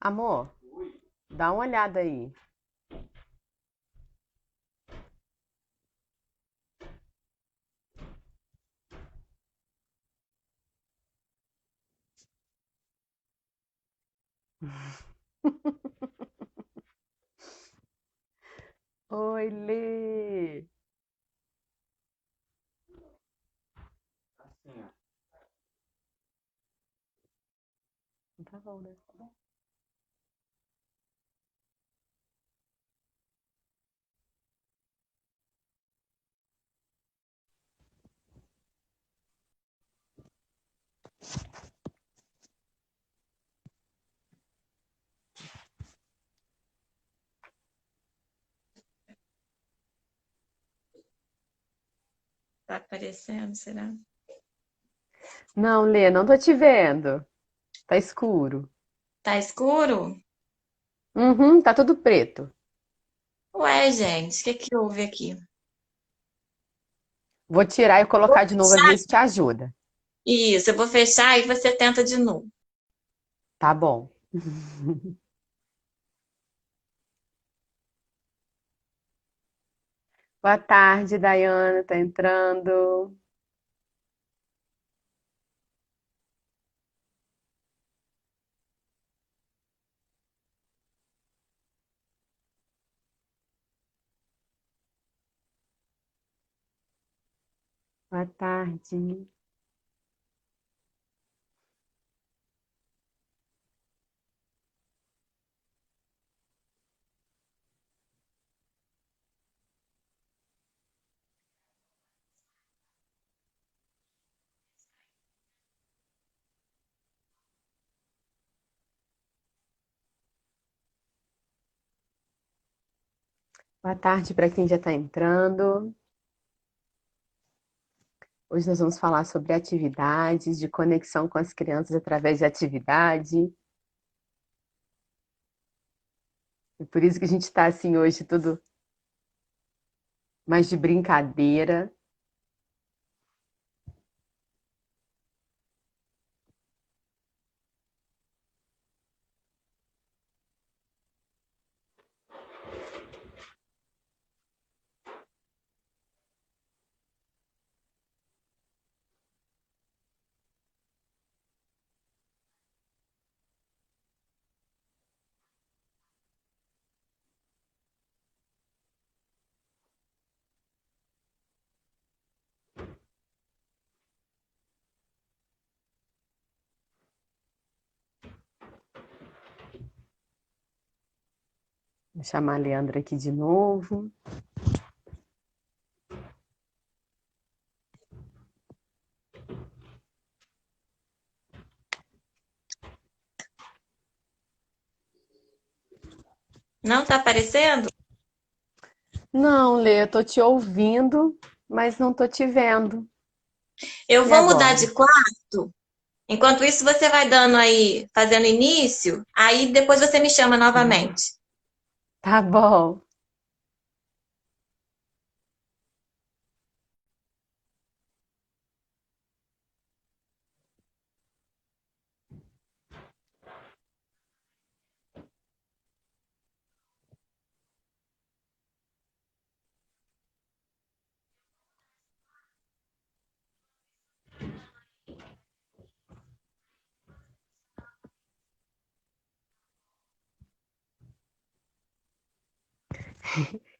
Amor, dá uma olhada aí. Oi, Lê. Tá bom, né? Tá bom. Tá aparecendo, será? Não, Lê, não tô te vendo. Tá escuro. Tá escuro? Uhum, tá tudo preto. Ué, gente, o que que houve aqui? Vou tirar e Vou colocar de novo, às fechar? vezes te ajuda. Isso, eu vou fechar e você tenta de novo. Tá bom. Boa tarde, Dayana, tá entrando. Boa tarde. Boa tarde para quem já tá entrando. Hoje nós vamos falar sobre atividades, de conexão com as crianças através de atividade. E por isso que a gente está assim hoje, tudo mais de brincadeira. Vou chamar a Leandra aqui de novo. Não tá aparecendo? Não, Lê, eu tô te ouvindo, mas não tô te vendo. Eu E vou mudar de agora? quarto. Enquanto isso, você vai dando aí, fazendo início, aí depois você me chama novamente. Tá bom.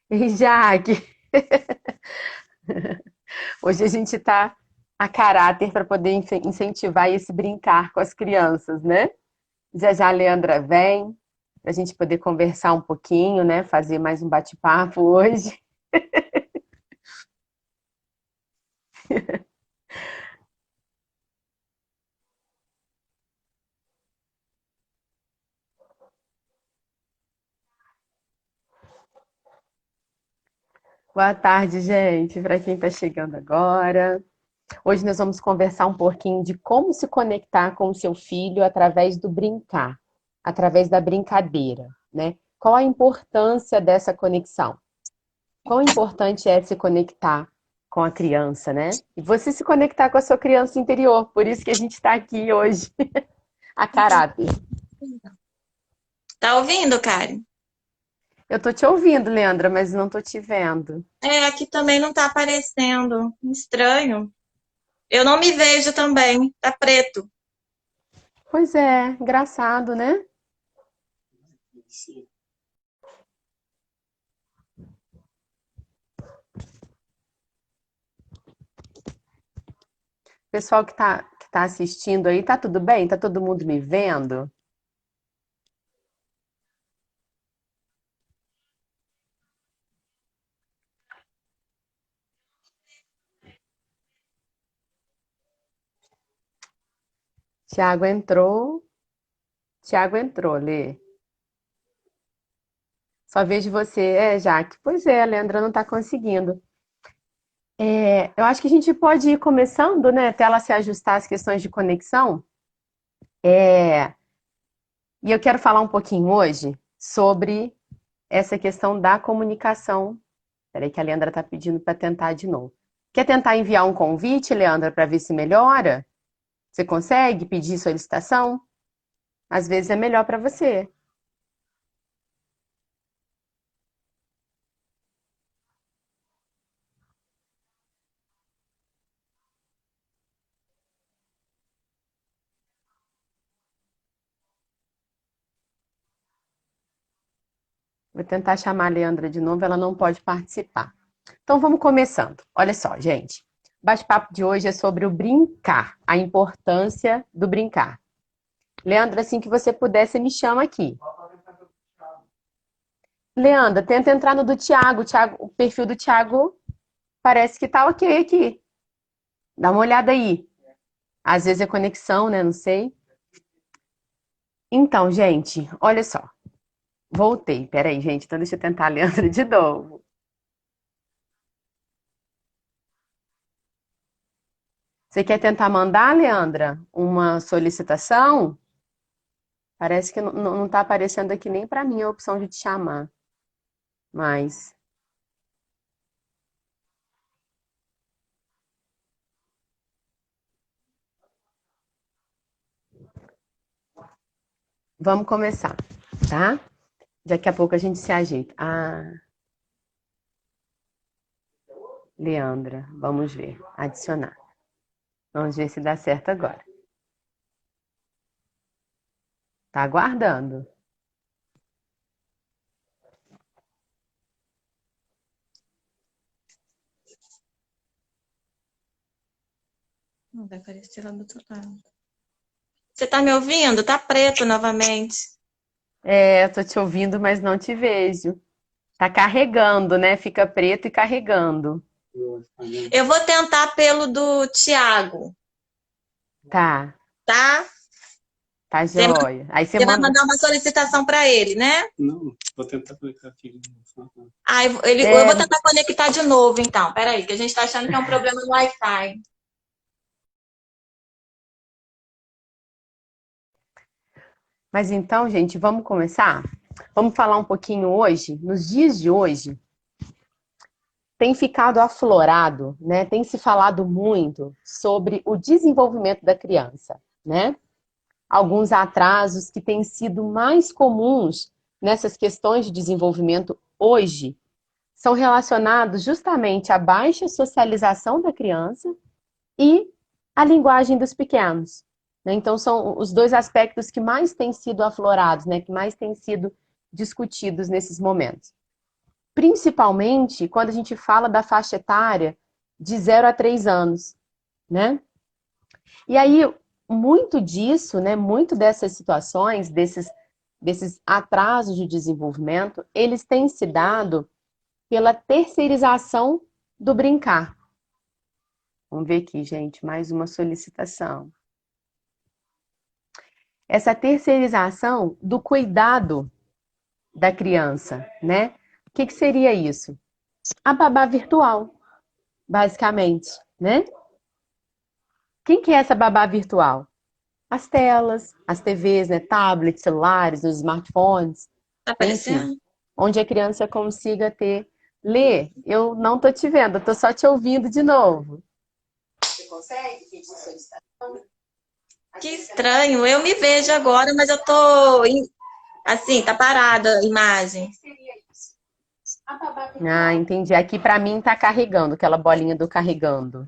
E Jaque, hoje a gente tá a caráter para poder incentivar esse brincar com as crianças, né? Já já a Leandra vem, para a gente poder conversar um pouquinho, né? Fazer mais um bate-papo hoje. Boa tarde, gente, para quem está chegando agora. Hoje nós vamos conversar um pouquinho de como se conectar com o seu filho através do brincar, através da brincadeira, né? Qual a importância dessa conexão? Quão importante é se conectar com a criança, né? E você se conectar com a sua criança interior. Por isso que a gente está aqui hoje, a caráter. Tá ouvindo, Karen? Eu tô te ouvindo, Leandra, mas não tô te vendo. É, aqui também não tá aparecendo. Estranho. Eu não me vejo também. Tá preto. Pois é, engraçado, né? Pessoal que tá assistindo aí, tá tudo bem? Tá todo mundo me vendo? Tiago entrou. Tiago entrou, Lê. Só vejo você. Jaque. Pois é, a Leandra não tá conseguindo. Eu acho que a gente pode ir começando, né? Até ela se ajustar às questões de conexão. É, e eu quero falar um pouquinho hoje sobre essa questão da comunicação. Peraí que a Leandra está pedindo para tentar de novo. Quer tentar enviar um convite, Leandra, para ver se melhora? Você consegue pedir solicitação? Às vezes é melhor para você. Vou tentar chamar a Leandra de novo, ela não pode participar. Então vamos começando. Olha só, gente. O bate-papo de hoje é sobre o brincar, a importância do brincar. Leandra, assim que você puder, você me chama aqui. Leandra, tenta entrar no do Thiago. O perfil do Thiago parece que tá ok aqui. Dá uma olhada aí. Às vezes é conexão, né? Não sei. Então, gente, olha só. Voltei. Peraí, gente. Então deixa eu tentar a Leandra de novo. Você quer tentar mandar, Leandra, uma solicitação? Parece que não tá aparecendo aqui nem para mim a opção de te chamar. Mas vamos começar, tá? Daqui a pouco a gente se ajeita. Leandra, vamos ver. Adicionar. Vamos ver se dá certo agora. Tá aguardando. Não vai aparecer lá do outro lado. Você tá me ouvindo? Tá preto novamente. Eu tô te ouvindo, mas não te vejo. Tá carregando, né? Fica preto e carregando. Eu vou tentar pelo do Thiago, Tá, tá? tá Você joia. Aí você você vai manda. mandar uma solicitação para ele, né? Não, vou tentar conectar aqui. Ah, eu vou tentar conectar de novo, então. Peraí, que a gente tá achando que é um problema no Wi-Fi. Mas então, gente, vamos começar? Vamos falar um pouquinho hoje, nos dias de hoje, tem ficado aflorado, né? Tem se falado muito sobre o desenvolvimento da criança, né? Alguns atrasos que têm sido mais comuns nessas questões de desenvolvimento hoje são relacionados justamente à baixa socialização da criança e à linguagem dos pequenos, né? Então, são os dois aspectos que mais têm sido aflorados, né? Que mais têm sido discutidos nesses momentos. Principalmente quando a gente fala da faixa etária de 0 a 3 anos, né? E aí, muito disso, né? Muito dessas situações, desses atrasos de desenvolvimento, eles têm se dado pela terceirização do brincar. Vamos ver aqui, gente, mais uma solicitação. Essa terceirização do cuidado da criança, né? O que seria isso? A babá virtual, basicamente, né? Quem que é essa babá virtual? As telas, as TVs, né? Tablets, celulares, os smartphones, Tá enfim, aparecendo? onde a criança consiga ter. Lê, eu não tô te vendo, eu tô só te ouvindo de novo. Você consegue pedir solicitação? Que estranho. Eu me vejo agora, mas eu tô Assim, tá parada a imagem. Ah, entendi. Aqui pra mim tá carregando, aquela bolinha do carregando.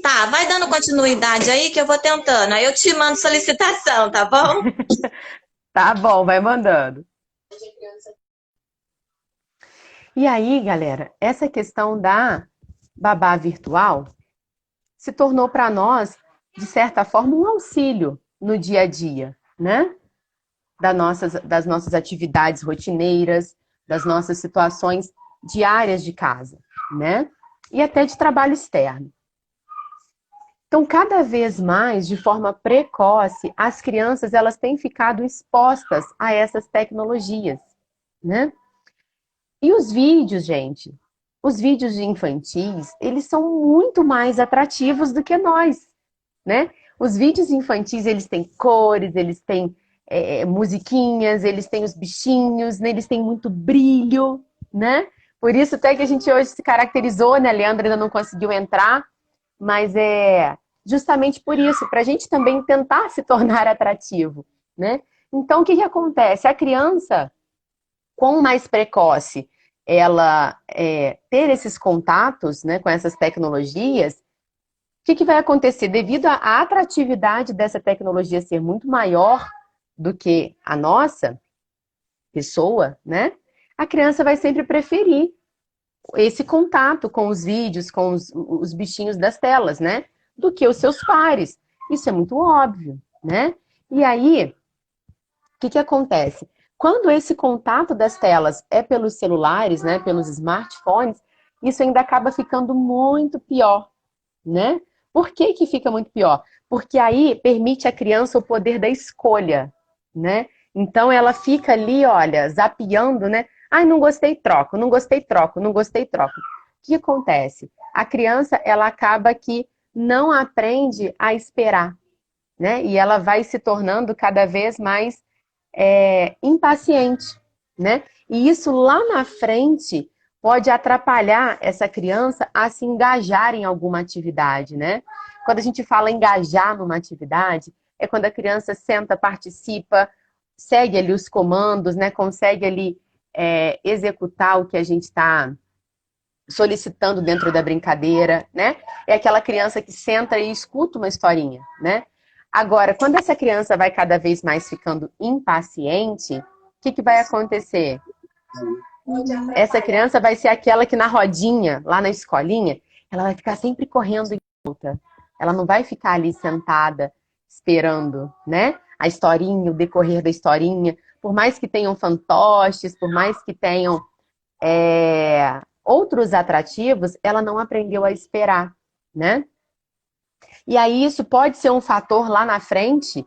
Tá, vai dando continuidade aí que eu vou tentando. Aí eu te mando solicitação, tá bom? Tá bom, vai mandando. E aí, galera, essa questão da babá virtual se tornou para nós, de certa forma, um auxílio no dia a dia, né? Das nossas atividades rotineiras, das nossas situações diárias de casa, né? E até de trabalho externo. Então, cada vez mais, de forma precoce, as crianças elas têm ficado expostas a essas tecnologias, né? E os vídeos, gente, os vídeos infantis, eles são muito mais atrativos do que nós, né? Os vídeos infantis, eles têm cores, eles têm musiquinhas, eles têm os bichinhos, né? Eles têm muito brilho, né? Por isso até que a gente hoje se caracterizou, né? A Leandra ainda não conseguiu entrar, mas é justamente por isso, para a gente também tentar se tornar atrativo, né? Então, o que que acontece? A criança, quanto mais precoce ela ter esses contatos, né, com essas tecnologias, o que que vai acontecer? Devido à atratividade dessa tecnologia ser muito maior do que a nossa pessoa, né? A criança vai sempre preferir esse contato com os vídeos, com os bichinhos das telas, né? Do que os seus pares. Isso é muito óbvio, né? E aí, o que que acontece? Quando esse contato das telas é pelos celulares, né, pelos smartphones, isso ainda acaba ficando muito pior, né? Por que que fica muito pior? Porque aí permite à criança o poder da escolha, né? Então ela fica ali, olha, zapeando, né? Ai, não gostei, troco, não gostei, troco, não gostei, troco. O que acontece? A criança, ela acaba que não aprende a esperar, né? E ela vai se tornando cada vez mais impaciente, né? E isso lá na frente pode atrapalhar essa criança a se engajar em alguma atividade, né? Quando a gente fala engajar numa atividade, é quando a criança senta, participa, segue ali os comandos, né? Consegue ali executar o que a gente está solicitando dentro da brincadeira, né? É aquela criança que senta e escuta uma historinha, né? Agora, quando essa criança vai cada vez mais ficando impaciente, o que que vai acontecer? Essa criança vai ser aquela que na rodinha, lá na escolinha, ela vai ficar sempre correndo em volta. Ela não vai ficar ali sentada, esperando, né? A historinha, o decorrer da historinha. Por mais que tenham fantoches, por mais que tenham outros atrativos, ela não aprendeu a esperar, né? E aí isso pode ser um fator lá na frente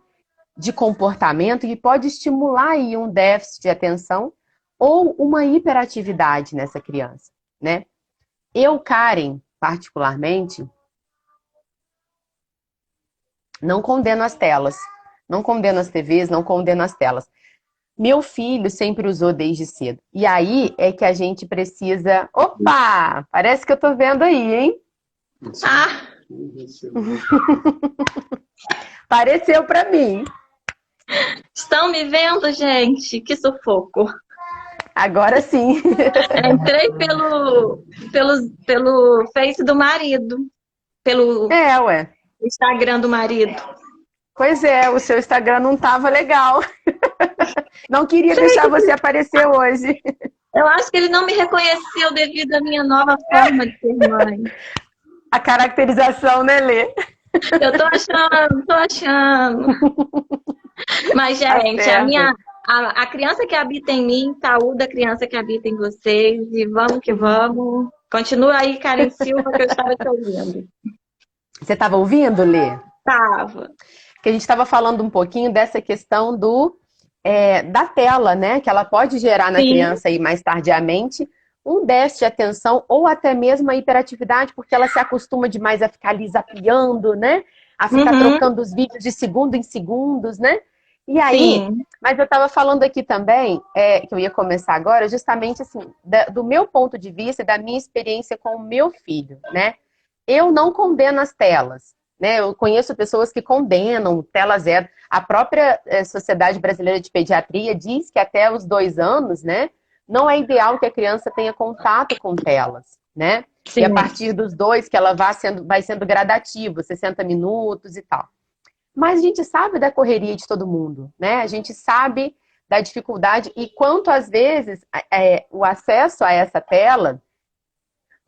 de comportamento que pode estimular aí um déficit de atenção ou uma hiperatividade nessa criança, né? Eu, Karen, particularmente, não condeno as telas, não condeno as TVs, não condeno as telas. Meu filho sempre usou desde cedo. E aí é que a gente precisa... Opa! Parece que eu tô vendo aí, hein? Ah, Pareceu pra mim. estão me vendo, gente? Que sufoco. Agora sim. Entrei pelo Face do marido, pelo Ué. Instagram do marido. Pois é, o seu Instagram não tava legal. Não queria deixar você aparecer hoje. Eu acho que ele não me reconheceu devido à minha nova forma de ser mãe. A caracterização, né, Lê? Eu tô achando, tô achando. Mas, gente, certo. a criança que habita em mim, saúde a criança que habita em vocês. E vamos que vamos. Continua aí, Karen Silva, que eu estava te ouvindo. Você estava ouvindo, Lê? Tava. Que a gente estava falando um pouquinho dessa questão da tela, né? Que ela pode gerar na Sim. criança aí mais tardiamente um déficit de atenção ou até mesmo a hiperatividade, porque ela se acostuma demais a ficar ali zapeando, né? A ficar trocando os vídeos de segundo em segundos, né? E aí, Sim. mas eu estava falando aqui também, que eu ia começar agora, justamente assim, do meu ponto de vista, da minha experiência com o meu filho, né? Eu não condeno as telas, né? Eu conheço pessoas que condenam tela zero. A própria Sociedade Brasileira de Pediatria diz que até os 2 anos, né, não é ideal que a criança tenha contato com telas, né? E a Sim. partir dos 2 que ela vai sendo gradativo, 60 minutos e tal. Mas a gente sabe da correria de todo mundo, né? A gente sabe da dificuldade e quanto às vezes o acesso a essa tela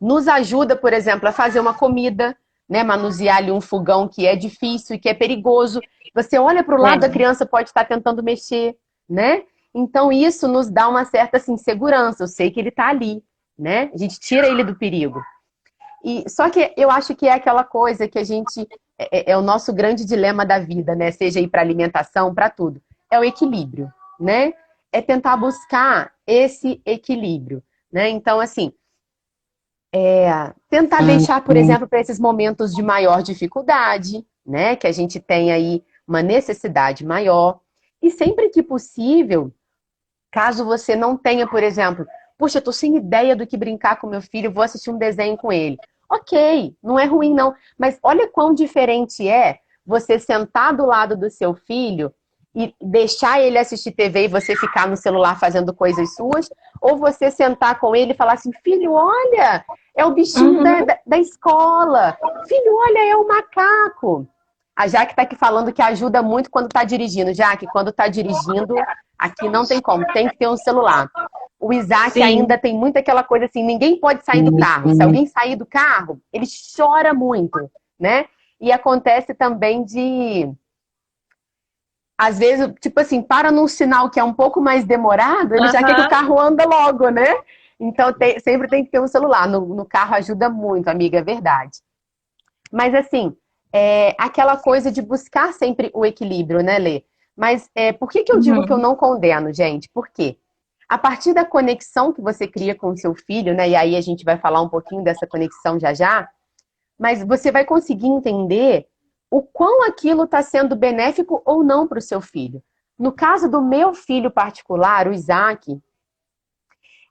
nos ajuda, por exemplo, a fazer uma comida, né? Manusear ali um fogão que é difícil e que é perigoso. Você olha para o lado, a criança pode estar tentando mexer, né? Então isso nos dá uma certa assim, segurança. Eu sei que ele está ali, né? A gente tira ele do perigo. Só que eu acho que é aquela coisa que a gente... É o nosso grande dilema da vida, né? Seja ir para alimentação, para tudo. É o equilíbrio, né? É tentar buscar esse equilíbrio, né? Então, assim, tentar deixar, por exemplo, para esses momentos de maior dificuldade, né? Que a gente tem aí uma necessidade maior. E sempre que possível, caso você não tenha, por exemplo, puxa, eu tô sem ideia do que brincar com meu filho, vou assistir um desenho com ele. Ok, não é ruim não, mas olha quão diferente é você sentar do lado do seu filho e deixar ele assistir TV e você ficar no celular fazendo coisas suas, ou você sentar com ele e falar assim, filho, olha, é o bichinho da escola, filho, olha, é o macaco. A Jaque tá aqui falando que ajuda muito quando tá dirigindo. Jaque, quando tá dirigindo, aqui não tem como, tem que ter um celular. O Isaac Sim. ainda tem muito aquela coisa assim, ninguém pode sair do carro. Se alguém sair do carro, ele chora muito, né? E acontece também às vezes, tipo assim, para num sinal que é um pouco mais demorado, ele já quer que o carro anda logo, né? Então sempre tem que ter um celular. No carro ajuda muito, amiga, é verdade. Mas assim, aquela coisa de buscar sempre o equilíbrio, né, Lê? Mas por que eu digo que eu não condeno, gente? Por quê? A partir da conexão que você cria com o seu filho, né? E aí a gente vai falar um pouquinho dessa conexão já já, mas você vai conseguir entender o quão aquilo está sendo benéfico ou não para o seu filho. No caso do meu filho particular, o Isaac,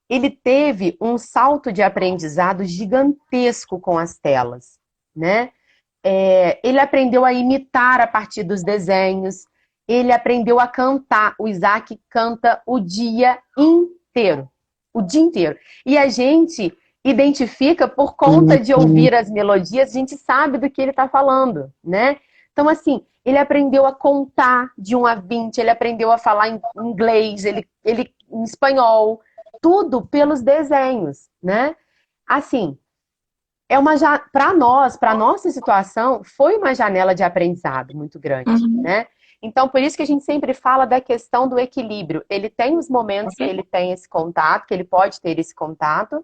ele teve um salto de aprendizado gigantesco com as telas, né? Ele aprendeu a imitar a partir dos desenhos, ele aprendeu a cantar. O Isaac canta o dia inteiro. O dia inteiro. E a gente identifica por conta de ouvir as melodias, a gente sabe do que ele está falando, né? Então, assim, ele aprendeu a contar de 1 a 20, ele aprendeu a falar em inglês, ele em espanhol, tudo pelos desenhos, né? Assim, para nós, para nossa situação, foi uma janela de aprendizado muito grande, né? Então, por isso que a gente sempre fala da questão do equilíbrio. Ele tem os momentos que ele tem esse contato, que ele pode ter esse contato,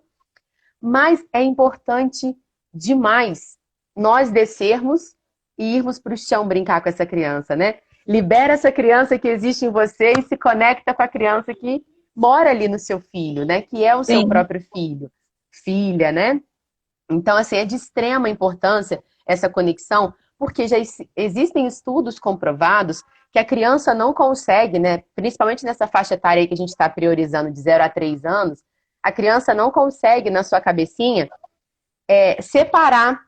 mas é importante demais nós descermos e irmos para o chão brincar com essa criança, né? Libera essa criança que existe em você e se conecta com a criança que mora ali no seu filho, né? Que é o seu próprio filho, filha, né? Então, assim, é de extrema importância essa conexão, porque já existem estudos comprovados que a criança não consegue, né, principalmente nessa faixa etária aí que a gente está priorizando de 0 a 3 anos, a criança não consegue, na sua cabecinha, separar.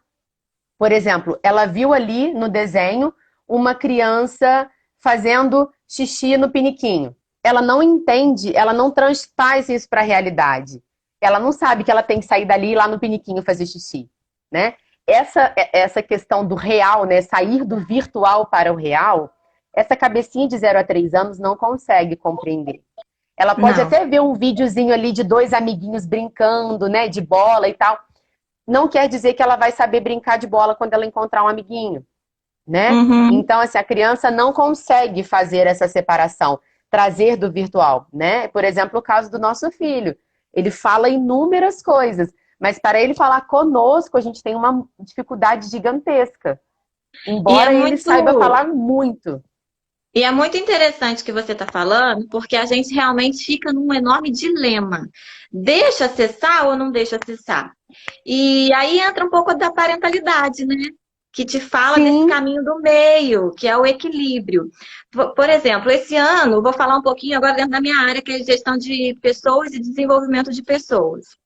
Por exemplo, ela viu ali no desenho uma criança fazendo xixi no piniquinho. Ela não entende, ela não transpaz isso para a realidade. Ela não sabe que ela tem que sair dali e ir lá no piniquinho fazer xixi, né? Essa questão do real, né? Sair do virtual para o real, essa cabecinha de 0 a 3 anos não consegue compreender. Ela pode até ver um videozinho ali de 2 amiguinhos brincando, né? De bola e tal. Não quer dizer que ela vai saber brincar de bola quando ela encontrar um amiguinho, né? Então, assim, a criança não consegue fazer essa separação, trazer do virtual, né? Por exemplo, o caso do nosso filho. Ele fala inúmeras coisas, mas para ele falar conosco, a gente tem uma dificuldade gigantesca. Embora ele saiba falar muito. E é muito interessante o que você está falando, porque a gente realmente fica num enorme dilema. Deixa acessar ou não deixa acessar? E aí entra um pouco da parentalidade, né? Que te fala desse caminho do meio, que é o equilíbrio. Por exemplo, esse ano, vou falar um pouquinho agora dentro da minha área, que é gestão de pessoas e desenvolvimento de pessoas.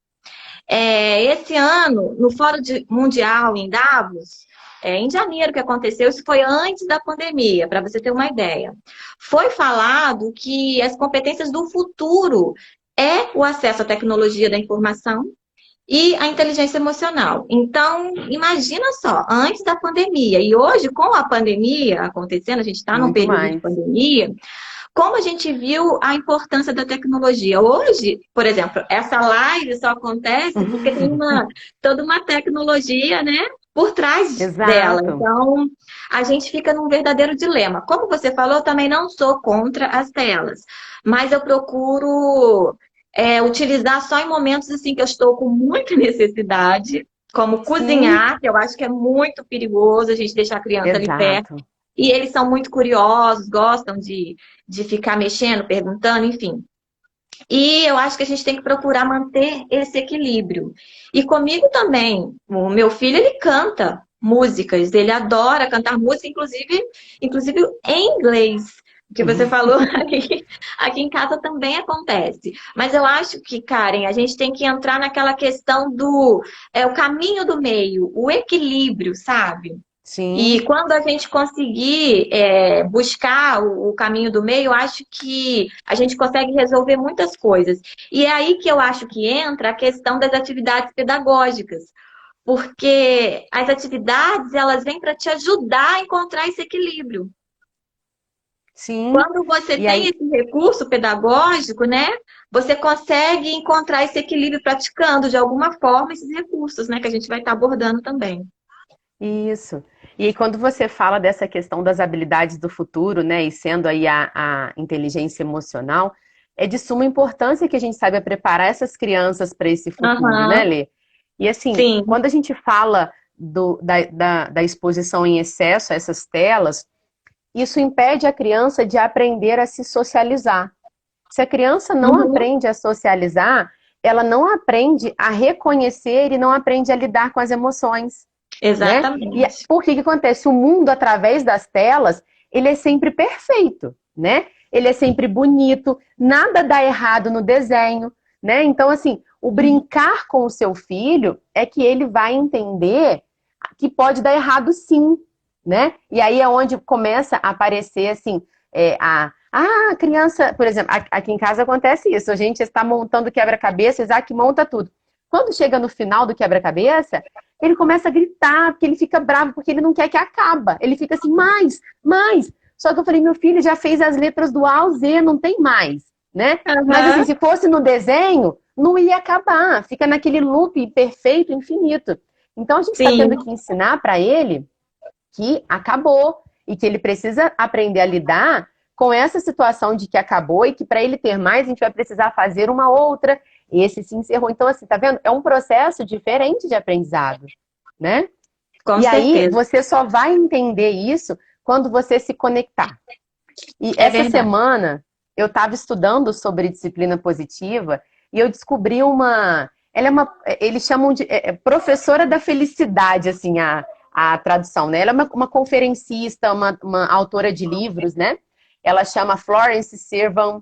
Esse ano, no Fórum Mundial em Davos, em janeiro que aconteceu, isso foi antes da pandemia, para você ter uma ideia. Foi falado que as competências do futuro é o acesso à tecnologia da informação e a inteligência emocional. Então, imagina só, antes da pandemia, e hoje, com a pandemia acontecendo, a gente está num Muito período de mais. pandemia, como a gente viu a importância da tecnologia. Hoje, por exemplo, essa live só acontece porque tem toda uma tecnologia, né, por trás dela. Exato. Então, a gente fica num verdadeiro dilema. Como você falou, eu também não sou contra as telas, mas eu procuro utilizar só em momentos assim que eu estou com muita necessidade, como Sim, cozinhar, que eu acho que é muito perigoso a gente deixar a criança ali perto. exato. E eles são muito curiosos, gostam de ficar mexendo, perguntando, enfim. E eu acho que a gente tem que procurar manter esse equilíbrio. E comigo também, o meu filho, ele canta músicas, ele adora cantar música, inclusive em inglês. O que você falou aqui em casa também acontece. Mas eu acho que, Karen, a gente tem que entrar naquela questão do o caminho do meio, o equilíbrio, sabe? E Sim, quando a gente conseguir buscar o caminho do meio, eu acho que a gente consegue resolver muitas coisas. E é aí que eu acho que entra a questão das atividades pedagógicas, porque as atividades elas vêm para te ajudar a encontrar esse equilíbrio. sim. Quando você E tem aí, esse recurso pedagógico, né, você consegue encontrar esse equilíbrio praticando de alguma forma esses recursos, né, que a gente vai estar abordando também. isso. E aí, quando você fala dessa questão das habilidades do futuro, né, e sendo aí a inteligência emocional, é de suma importância que a gente saiba preparar essas crianças para esse futuro, né, Aham, Lê? E assim, sim. quando a gente fala da exposição em excesso a essas telas, isso impede a criança de aprender a se socializar. Se a criança não Uhum. aprende a socializar, ela não aprende a reconhecer e não aprende a lidar com as emoções, né? E Exatamente. por que que acontece? O mundo, através das telas, ele é sempre perfeito, né? Ele é sempre bonito, nada dá errado no desenho, né? Então, assim, o brincar com o seu filho é que ele vai entender que pode dar errado sim, né? E aí é onde começa a aparecer, assim, a criança, por exemplo, aqui em casa acontece isso, a gente está montando quebra-cabeça, Isaac monta tudo. Quando chega no final do quebra-cabeça, ele começa a gritar, porque ele fica bravo, porque ele não quer que acaba. Ele fica assim, mais, mais. Só que eu falei, meu filho já fez as letras do A ao Z, não tem mais, né? Mas assim, Aham, se fosse no desenho, não ia acabar. Fica naquele loop perfeito, infinito. Então a gente está tendo sim, que ensinar para ele que acabou e que ele precisa aprender a lidar com essa situação de que acabou e que para ele ter mais a gente vai precisar fazer uma outra. Esse se encerrou. Então, assim, tá vendo? É um processo diferente de aprendizado, né? com E aí certeza. você só vai entender isso quando você se conectar. E É essa verdade. semana eu estava estudando sobre disciplina positiva e eu descobri uma. Ela é uma. Eles chamam de professora da felicidade, assim, a tradução, né? Ela é uma conferencista, uma autora de livros, né? Ela chama Florence Servan,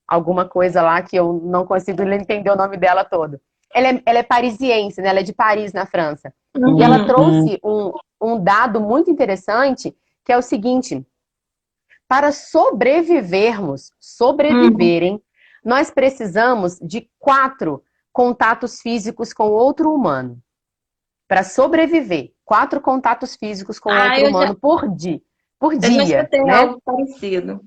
alguma coisa lá que eu não consigo entender o nome dela todo. Ela é parisiense, né? Ela é de Paris, na França. E ela Uhum. trouxe um dado muito interessante, que é o seguinte: para Uhum. sobreviverem, nós precisamos de 4 contatos físicos com outro humano. Para sobreviver, 4 contatos físicos com Ah, outro humano por eu já dia, escutei né? algo parecido.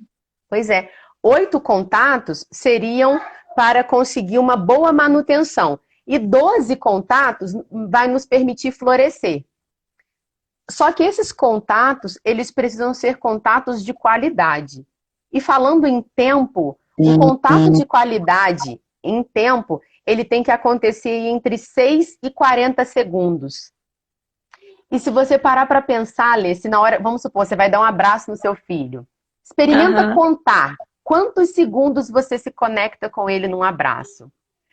Pois é, 8 contatos seriam para conseguir uma boa manutenção. E 12 contatos vai nos permitir florescer. Só que esses contatos, eles precisam ser contatos de qualidade. E falando em tempo, o contato de qualidade em tempo, ele tem que acontecer entre 6 e 40 segundos. E se você parar para pensar, Lê, se na hora, vamos supor, você vai dar um abraço no seu filho, experimenta Aham. contar quantos segundos você se conecta com ele num abraço.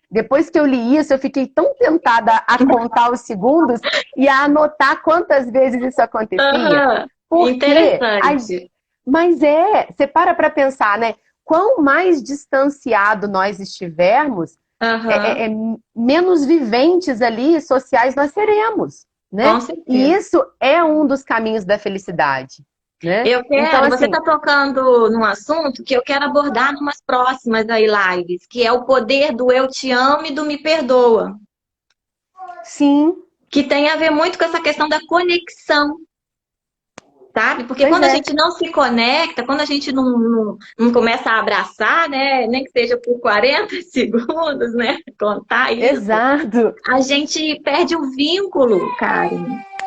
Depois que eu li isso, eu fiquei tão tentada a contar os segundos e a anotar quantas vezes isso acontecia. Aham. Porque, Interessante. mas você para pensar, né? Quão mais distanciado nós estivermos, Aham. menos viventes ali, sociais nós seremos. né? Com E certeza. isso é um dos caminhos da felicidade, né? Eu Então, quero, você assim, está tocando num assunto que eu quero abordar numas próximas aí lives, que é o poder do eu te amo e do me perdoa, sim, que tem a ver muito com essa questão da conexão, sabe? Porque pois quando a é, gente não se conecta, quando a gente não começa a abraçar, né? Nem que seja por 40 segundos, né? Contar isso, exato. a gente perde o vínculo, Karen.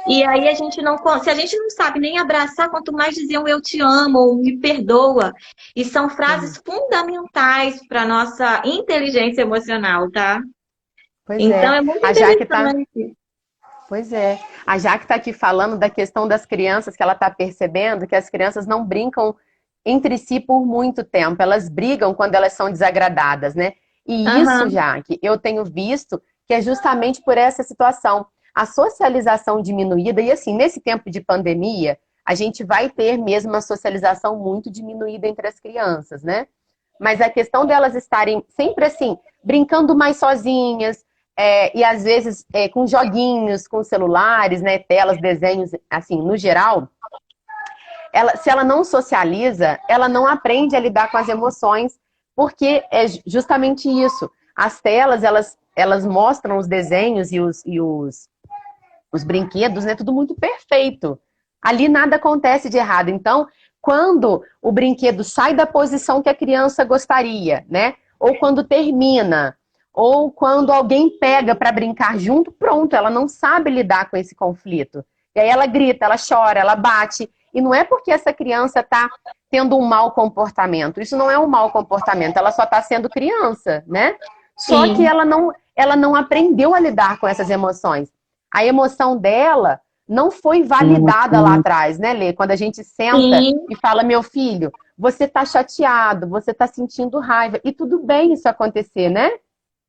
E aí a gente não, se a gente não sabe nem abraçar, quanto mais dizer um eu te amo ou me perdoa. E são frases fundamentais para nossa inteligência emocional, tá? Pois Então é. é muito A Jaque tá, interessante. pois é. A Jaque está aqui falando da questão das crianças, que ela está percebendo que as crianças não brincam entre si por muito tempo. Elas brigam quando elas são desagradadas, né? E isso, Aham. Jaque, eu tenho visto que é justamente por essa situação. A socialização diminuída, e assim, nesse tempo de pandemia, a gente vai ter mesmo uma socialização muito diminuída entre as crianças, né? Mas a questão delas estarem sempre assim, brincando mais sozinhas, e às vezes com joguinhos, com celulares, né, telas, desenhos, assim, no geral, se ela não socializa, ela não aprende a lidar com as emoções, porque é justamente isso. As telas, elas mostram os desenhos os brinquedos, né, tudo muito perfeito. Ali nada acontece de errado. Então, quando o brinquedo sai da posição que a criança gostaria, né? Ou quando termina, ou quando alguém pega para brincar junto, pronto, ela não sabe lidar com esse conflito. E aí ela grita, ela chora, ela bate. E não é porque essa criança está tendo um mau comportamento. Isso não é um mau comportamento, ela só está sendo criança, né? Só que Sim, ela não aprendeu a lidar com essas emoções. A emoção dela não foi validada lá atrás, né, Lê? Quando a gente senta sim. e fala, meu filho, você está chateado, você está sentindo raiva. E tudo bem isso acontecer, né?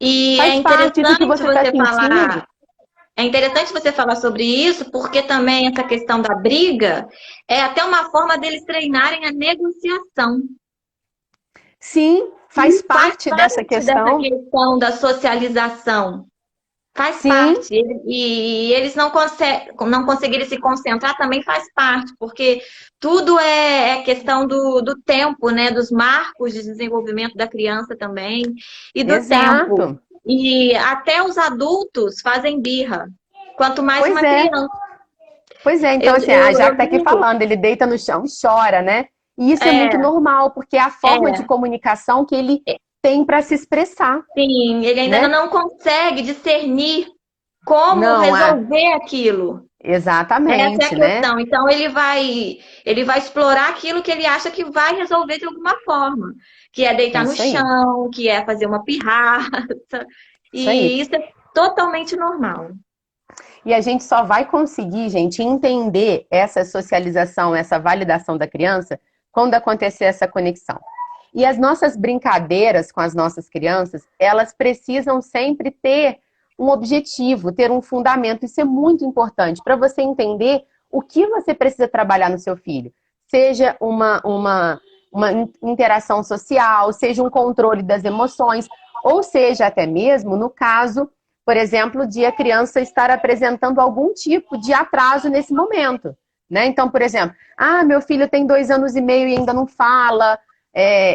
E é Faz parte isso que interessante você está você sentindo. falar, é interessante você falar sobre isso, porque também essa questão da briga é até uma forma deles treinarem a negociação. Sim, E faz faz parte dessa parte dessa questão. questão da socialização. Faz Sim, parte. E eles não conseguirem se concentrar também faz parte, porque tudo é questão do tempo, né? Dos marcos de desenvolvimento da criança também, e do tempo. exato. E até os adultos fazem birra, quanto mais Pois uma é. criança. Pois é, então Eu, assim, a eu, Jaque eu tá aqui digo, falando, ele deita no chão e chora, né? E isso é muito é, normal, porque é a forma de é, comunicação que ele tem para se expressar, sim, ele ainda né? não consegue discernir como Não, resolver aquilo. Essa é a exatamente, né? questão. Então ele vai explorar aquilo que ele acha que vai resolver de alguma forma, que é deitar no Isso aí, chão, que é fazer uma pirraça. isso aí. E isso é totalmente normal. E a gente só vai conseguir, gente, entender essa socialização, essa validação da criança quando acontecer essa conexão. E as nossas brincadeiras com as nossas crianças, elas precisam sempre ter um objetivo, ter um fundamento. Isso é muito importante para você entender o que você precisa trabalhar no seu filho. Seja uma interação social, seja um controle das emoções, ou seja, até mesmo no caso, por exemplo, de a criança estar apresentando algum tipo de atraso nesse momento. Né? Então, por exemplo, meu filho tem 2 anos e meio e ainda não fala.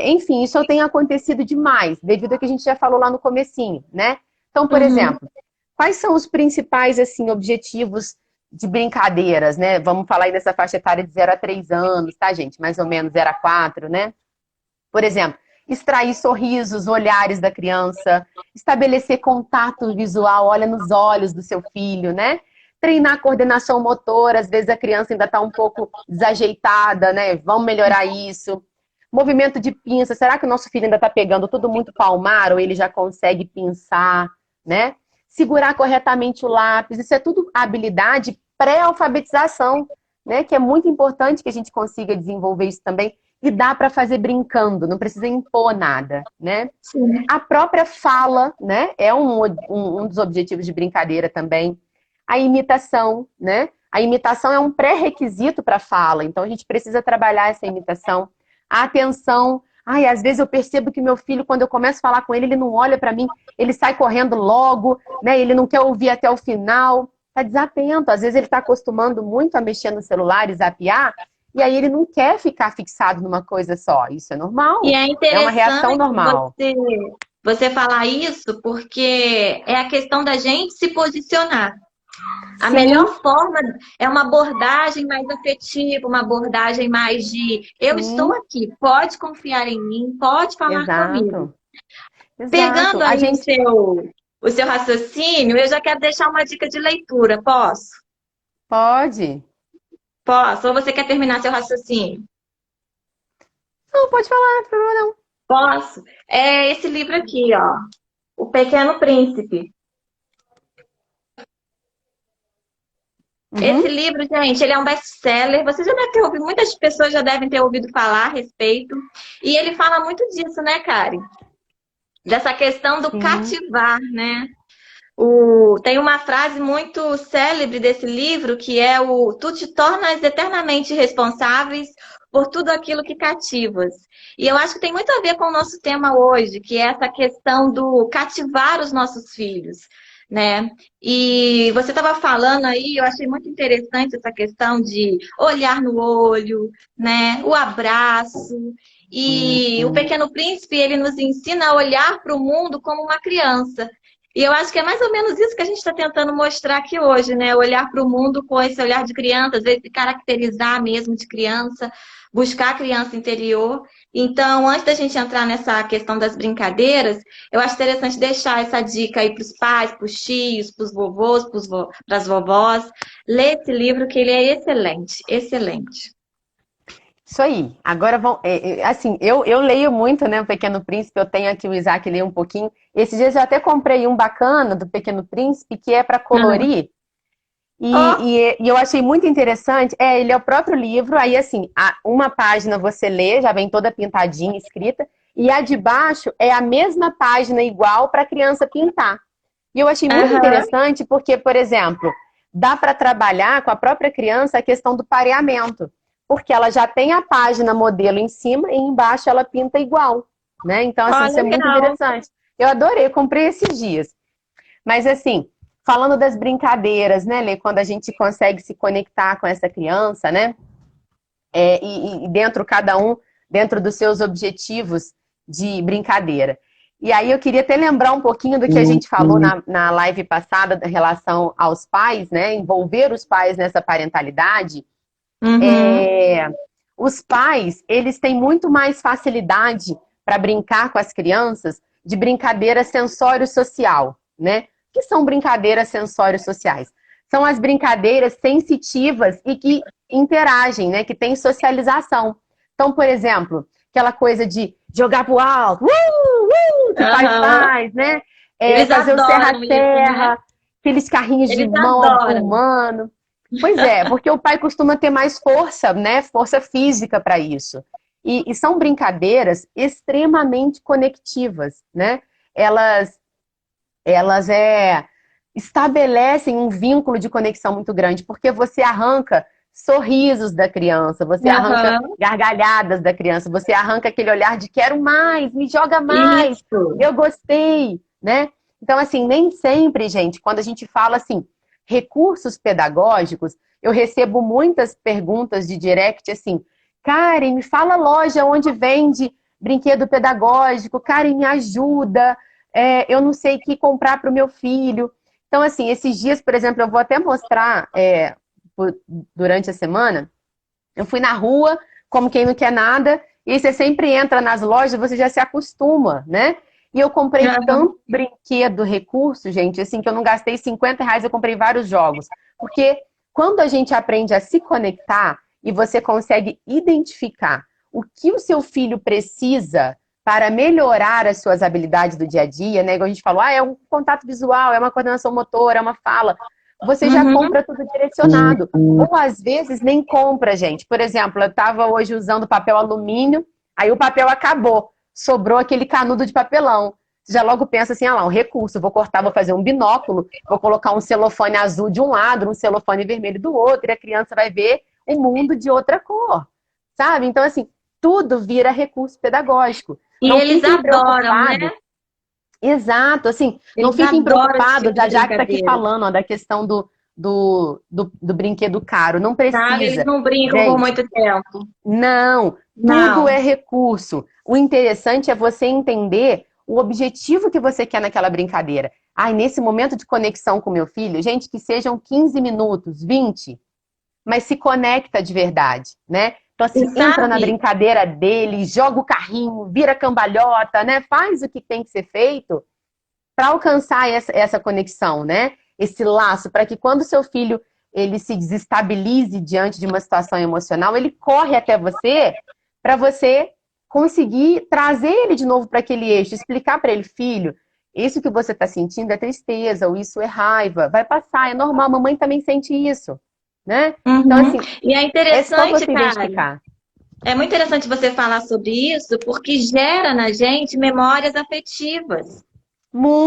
Enfim, isso tem acontecido demais, devido a que a gente já falou lá no comecinho, né? Então, por Uhum. exemplo, quais são os principais assim objetivos de brincadeiras, né? Vamos falar aí dessa faixa etária de 0 a 3 anos, tá, gente? Mais ou menos 0 a 4, né? Por exemplo, extrair sorrisos, olhares da criança, estabelecer contato visual, olha nos olhos do seu filho, né? Treinar coordenação motora, às vezes a criança ainda está um pouco desajeitada, né? Vamos melhorar isso. Movimento de pinça, será que o nosso filho ainda está pegando tudo muito palmar ou ele já consegue pinçar, né? Segurar corretamente o lápis, isso é tudo habilidade pré-alfabetização, né? Que é muito importante que a gente consiga desenvolver isso também. E dá para fazer brincando, não precisa impor nada, né? Sim. A própria fala, né? É um dos objetivos de brincadeira também. A imitação, né? A imitação é um pré-requisito para a fala, então a gente precisa trabalhar essa imitação. A atenção. Às vezes eu percebo que meu filho, quando eu começo a falar com ele, ele não olha para mim, ele sai correndo logo, né? Ele não quer ouvir até o final. tá desatento. Às vezes ele está acostumando muito a mexer no celular e zapear, e aí ele não quer ficar fixado numa coisa só. Isso é E normal. é É uma reação interessante normal. você falar isso, porque é a questão da gente se posicionar. A Sim, melhor forma é uma abordagem mais afetiva, uma abordagem mais de eu estou sim, aqui, pode confiar em mim, pode falar comigo. exato. Exato. Pegando A aí gente o seu raciocínio, eu já quero deixar uma dica de leitura, posso? pode. Posso? Ou você quer terminar seu raciocínio? Não, pode falar, não tem problema não. Posso? É esse livro aqui, ó, O Pequeno Príncipe. Esse Uhum. livro, gente, ele é um best-seller. Você já deve ter ouvido, muitas pessoas já devem ter ouvido falar a respeito. E ele fala muito disso, né, Karen? Dessa questão do Sim. cativar, né? Tem uma frase muito célebre desse livro que é tu te tornas eternamente responsáveis por tudo aquilo que cativas. E eu acho que tem muito a ver com o nosso tema hoje, que é essa questão do cativar os nossos filhos, né? E você estava falando aí, eu achei muito interessante essa questão de olhar no olho, né? O abraço. E o Uhum. Pequeno Príncipe, ele nos ensina a olhar para o mundo como uma criança. E eu acho que é mais ou menos isso que a gente está tentando mostrar aqui hoje, né? Olhar para o mundo com esse olhar de criança, às vezes se caracterizar mesmo de criança, buscar a criança interior. Então, antes da gente entrar nessa questão das brincadeiras, eu acho interessante deixar essa dica aí para os pais, para os tios, para os vovôs, para as vovós. Ler esse livro, que ele é excelente, excelente. Isso aí. Agora vão. Assim, eu leio muito, né? O Pequeno Príncipe, eu tenho aqui o Isaac lê um pouquinho. Esses dias eu até comprei um bacana do Pequeno Príncipe, que é para Uhum. colorir. Ó, E eu achei muito interessante. Ele é o próprio livro, aí assim, uma página você lê, já vem toda pintadinha, escrita, e a de baixo é a mesma página igual para a criança pintar. E eu achei muito aham. interessante porque, por exemplo, dá para trabalhar com a própria criança a questão do pareamento, porque ela já tem a página modelo em cima e embaixo ela pinta igual, né? Então, Ó, assim, isso é muito legal. interessante. Eu adorei, eu comprei esses dias. Mas, assim, falando das brincadeiras, né, Lê, quando a gente consegue se conectar com essa criança, né? E dentro, cada um, dentro dos seus objetivos de brincadeira. E aí eu queria até lembrar um pouquinho do que a gente falou na live passada em relação aos pais, né? Envolver os pais nessa parentalidade. Uhum. Os pais, eles têm muito mais facilidade para brincar com as crianças de brincadeira sensório-social, né? O que são brincadeiras sensório-sociais? São as brincadeiras sensitivas e que interagem, né? Que tem socialização. Então, por exemplo, aquela coisa de jogar pro alto, que o pai Aham. faz, né? Eles Fazer o adoram isso, né? serra-serra, aqueles carrinhos de Eles mão adoram. humano. Pois é, porque o pai costuma ter mais força, né? Força física para isso. E são brincadeiras extremamente conectivas, né? Elas, elas estabelecem um vínculo de conexão muito grande, porque você arranca sorrisos da criança, você arranca Aham. gargalhadas da criança, você arranca aquele olhar de quero mais, me joga mais, Isso. eu gostei, né? Então, assim, nem sempre, gente, quando a gente fala assim, recursos pedagógicos, eu recebo muitas perguntas de direct assim, Karen, me fala a loja onde vende brinquedo pedagógico, Karen, me ajuda, eu não sei o que comprar para o meu filho. Então, assim, esses dias, por exemplo, eu vou até mostrar durante a semana, eu fui na rua, como quem não quer nada, e você sempre entra nas lojas, você já se acostuma, né? E eu comprei Aham. tanto brinquedo, recurso, gente, assim, que eu não gastei R$ 50, eu comprei vários jogos. Porque quando a gente aprende a se conectar e você consegue identificar o que o seu filho precisa para melhorar as suas habilidades do dia a dia, né? Igual a gente falou, é um contato visual, é uma coordenação motora, é uma fala. Você já Uhum. compra tudo direcionado. Ou às vezes nem compra, gente. Por exemplo, eu estava hoje usando papel alumínio, aí o papel acabou, sobrou aquele canudo de papelão. Você já logo pensa assim, ah lá, um recurso, vou cortar, vou fazer um binóculo, vou colocar um celofane azul de um lado, um celofane vermelho do outro, e a criança vai ver o mundo de outra cor, sabe? Então, assim, tudo vira recurso pedagógico. E Não eles fiquem adoram, né? preocupados. Exato, assim, não Eles fiquem adoram esse preocupados, tipo de já que está aqui brincadeira. falando ó, da questão do brinquedo caro. Não Sabe? Eles precisa. não brincam por Gente, muito tempo. não, tudo Não. é recurso. O interessante é você entender o objetivo que você quer naquela brincadeira. Ai, nesse momento de conexão com meu filho, gente, que sejam 15 minutos, 20, mas se conecta de verdade, né? Então, E assim, entra na sabe? brincadeira dele, joga o carrinho, vira cambalhota, né? Faz o que tem que ser feito para alcançar essa conexão, né? Esse laço, para que quando seu filho ele se desestabilize diante de uma situação emocional, ele corre até você para você conseguir trazer ele de novo para aquele eixo, explicar para ele, filho, isso que você está sentindo é tristeza, ou isso é raiva, vai passar, é normal, mamãe também sente isso, né? Então, Uhum. assim, E é é só interessante, você cara. identificar. É muito interessante você falar sobre isso, porque gera na gente memórias afetivas.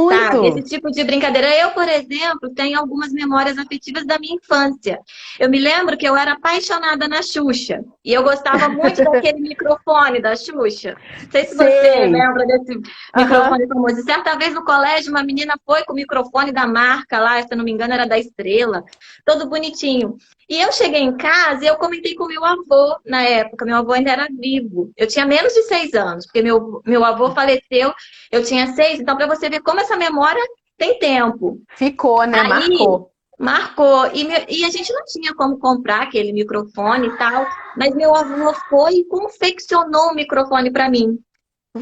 Sabe? Esse Muito! tipo de brincadeira. Eu, por exemplo, tenho algumas memórias afetivas da minha infância. Eu me lembro que eu era apaixonada na Xuxa. E eu gostava muito daquele microfone da Xuxa. Não sei se você Sei! lembra desse Aham. microfone famoso. E certa vez no colégio, uma menina foi com o microfone da marca lá, se eu não me engano, era da Estrela, todo bonitinho. E eu cheguei em casa e eu comentei com meu avô na época. Meu avô ainda era vivo. Eu tinha menos de 6 anos, porque meu avô faleceu, eu tinha 6. Então, para você ver como essa memória tem tempo. Ficou, né? Aí, Marcou. marcou. E a gente não tinha como comprar aquele microfone e tal, mas meu avô foi e confeccionou o microfone para mim.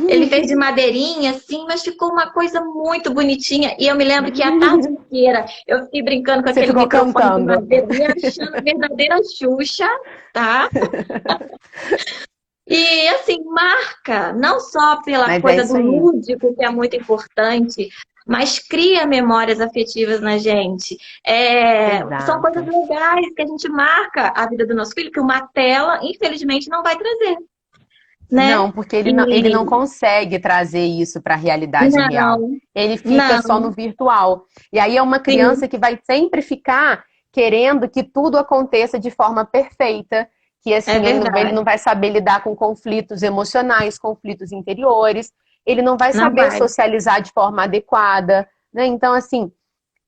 Ele fez de madeirinha, assim, mas ficou uma coisa muito bonitinha. E eu me lembro que a tarde inteira eu fiquei brincando com Você aquele ficou microfone de cantando. madeira, me achando a verdadeira Xuxa, tá? E assim, marca, não só pela Mas é coisa do isso aí. lúdico, que é muito importante, mas cria memórias afetivas na gente. São coisas Exato. legais que a gente marca a vida do nosso filho, que uma tela, infelizmente, não vai trazer, né? Não, porque ele não E consegue trazer isso para a realidade real. não, Ele fica só no não, virtual. E aí é uma sim, criança que vai sempre ficar querendo que tudo aconteça de forma perfeita, que é assim ele não verdade. vai saber lidar com conflitos emocionais, conflitos interiores, ele não vai Não saber vai. socializar de forma adequada, né? Então, assim,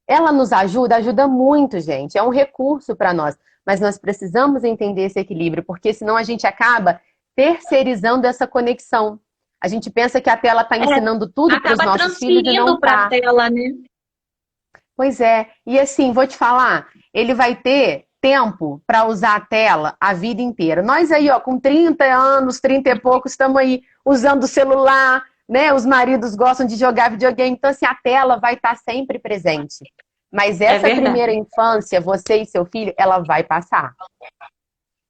ela nos ajuda, ajuda muito, gente. É um recurso para nós. Mas nós precisamos entender esse equilíbrio, porque senão a gente acaba terceirizando essa conexão. A gente pensa que a tela está É, ensinando tudo para os acaba nossos filhos e não transferindo para a está. tela, né? Pois é. E assim, vou te falar, ele vai ter tempo para usar a tela a vida inteira. Nós aí, ó, com 30 anos, 30 e poucos, estamos aí usando o celular, né? Os maridos gostam de jogar videogame, então assim, a tela vai estar sempre presente. Mas É essa primeira verdade. infância, você e seu filho, ela vai passar.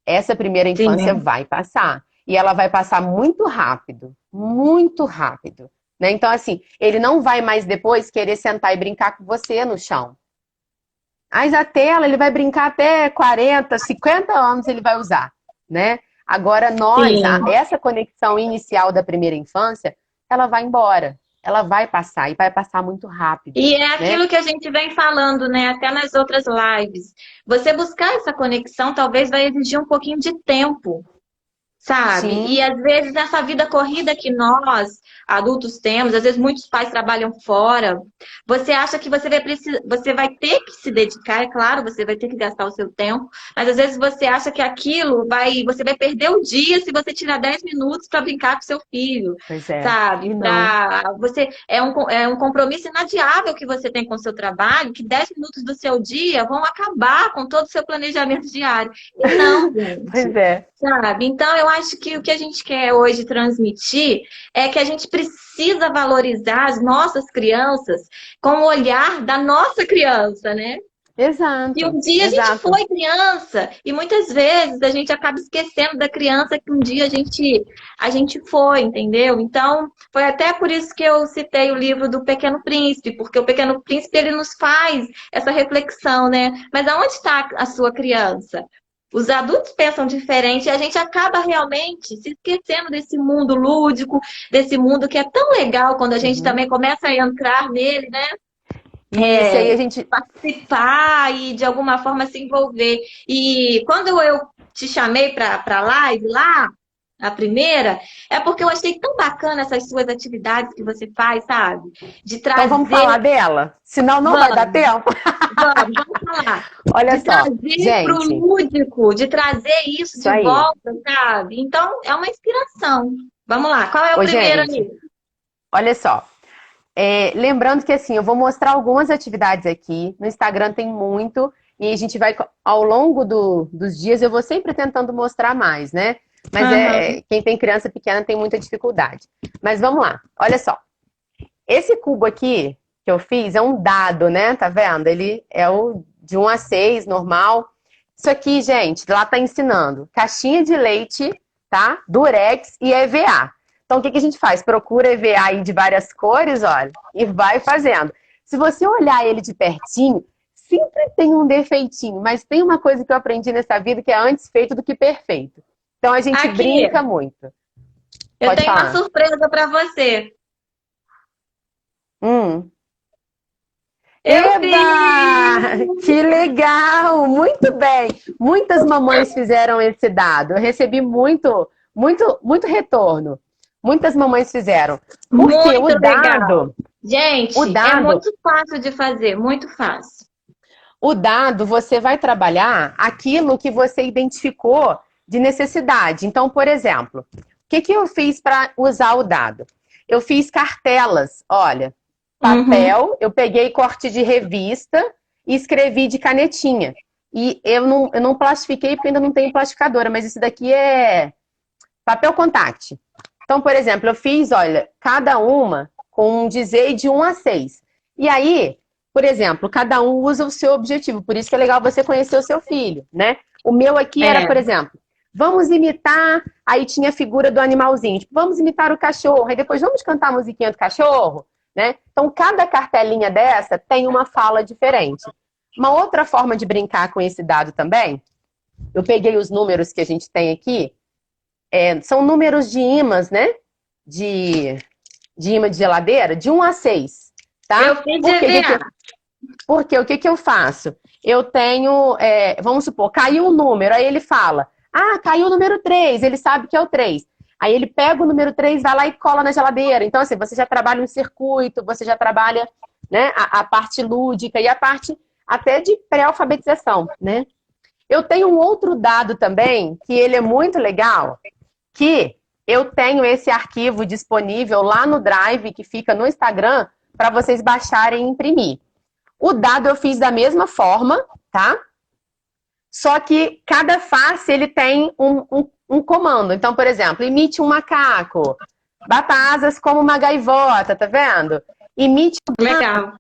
Essa primeira infância Sim. vai passar. E ela vai passar muito rápido. Muito rápido. Né? Então, assim, ele não vai mais depois querer sentar e brincar com você no chão. Mas a tela, ele vai brincar até 40, 50 anos ele vai usar, né? Agora, Sim. essa conexão inicial da primeira infância, ela vai embora. Ela vai passar, e vai passar muito rápido, E é né? aquilo que a gente vem falando, né? Até nas outras lives. Você buscar essa conexão talvez vai exigir um pouquinho de tempo, sabe? E Sim, às vezes nessa vida corrida que nós, adultos, temos, às vezes muitos pais trabalham fora, você acha que você vai ter que se dedicar, é claro, você vai ter que gastar o seu tempo, mas às vezes você acha que você vai perder o dia se você tirar 10 minutos para brincar com seu filho, pois é. sabe? E não. É um compromisso inadiável que você tem com o seu trabalho, que 10 minutos do seu dia vão acabar com todo o seu planejamento diário. E não, Pois gente. é. Sabe? Então, eu acho que o que a gente quer hoje transmitir é que a gente precisa valorizar as nossas crianças com o olhar da nossa criança, né? E Exato, um dia a gente exato. foi criança, e muitas vezes a gente acaba esquecendo da criança que um dia a gente foi, entendeu? Então, foi até por isso que eu citei o livro do Pequeno Príncipe, porque o Pequeno Príncipe ele nos faz essa reflexão, né? Mas aonde está a sua criança? Os adultos pensam diferente e a gente acaba realmente se esquecendo desse mundo lúdico, desse mundo que é tão legal quando a gente Uhum. também começa a entrar nele, né? Isso aí a gente. Participar e de alguma forma se envolver. E quando eu te chamei para a live lá, a primeira, é porque eu achei tão bacana essas suas atividades que você faz, sabe? De Então vamos trazer, falar dela, senão não vai dar vamos, tempo. vamos falar. Olha De só, trazer para o gente, lúdico, de trazer isso isso de aí. volta, sabe? Então, é uma inspiração. Vamos lá, qual é o Ô, primeiro gente, ali? olha só. Lembrando que assim, eu vou mostrar algumas atividades aqui. No Instagram tem muito, e a gente vai, ao longo dos dias, eu vou sempre tentando mostrar mais, né? Mas Aham. quem tem criança pequena tem muita dificuldade. Mas vamos lá, olha só. Esse cubo aqui que eu fiz é um dado, né? Tá vendo? Ele é o de 1 a 6, normal. Isso aqui, gente, lá tá ensinando caixinha de leite, tá? Durex e EVA. Então, o que que a gente faz? Procura EVA aí de várias cores, olha, e vai fazendo. Se você olhar ele de pertinho, sempre tem um defeitinho, mas tem uma coisa que eu aprendi nessa vida que é antes feito do que perfeito. Então, a gente Aqui, brinca muito. eu Pode tenho uma falar. surpresa para você. Hum. Eu Eba! fiz! Que legal! Muito bem! Muitas mamães fizeram esse dado. Eu recebi muito retorno. Muitas mamães fizeram. Porque Muito legal. o Gente, é dado, muito fácil de fazer, muito fácil. o dado, você vai trabalhar aquilo que você identificou de necessidade. Então, por exemplo, o que que eu fiz para usar o dado? Eu fiz cartelas, olha, Uhum. papel, eu peguei corte de revista e escrevi de canetinha. E eu não plastifiquei porque ainda não tenho plastificadora, mas isso daqui é papel contact. Então, por exemplo, eu fiz, olha, cada uma com um dizer de 1 a 6. E aí, por exemplo, cada um usa o seu objetivo. Por isso que é legal você conhecer o seu filho, né? O meu aqui era, É, por exemplo, vamos imitar. Aí tinha a figura do animalzinho. Tipo, vamos imitar o cachorro. Aí depois vamos cantar a musiquinha do cachorro, né? Então, cada cartelinha dessa tem uma fala diferente. Uma outra forma de brincar com esse dado também, eu peguei os números que a gente tem aqui, são números de ímãs, né? De, de imã de geladeira, de 1 a 6, eu tá? fiz de Por quê? EVA. Porque o que que eu faço? Eu tenho, vamos supor, caiu um número, aí ele fala, ah, caiu o número 3, ele sabe que é o 3. Aí ele pega o número 3, vai lá e cola na geladeira. Então, assim, você já trabalha um circuito, você já trabalha, né, a parte lúdica e a parte até de pré-alfabetização, né? Eu tenho um outro dado também, que ele é muito legal, que eu tenho esse arquivo disponível lá no Drive, que fica no Instagram, para vocês baixarem e imprimir. O dado eu fiz da mesma forma, tá? Só que cada face ele tem um comando. Então, por exemplo, imite um macaco, bata asas como uma gaivota, tá vendo? Imite. Legal.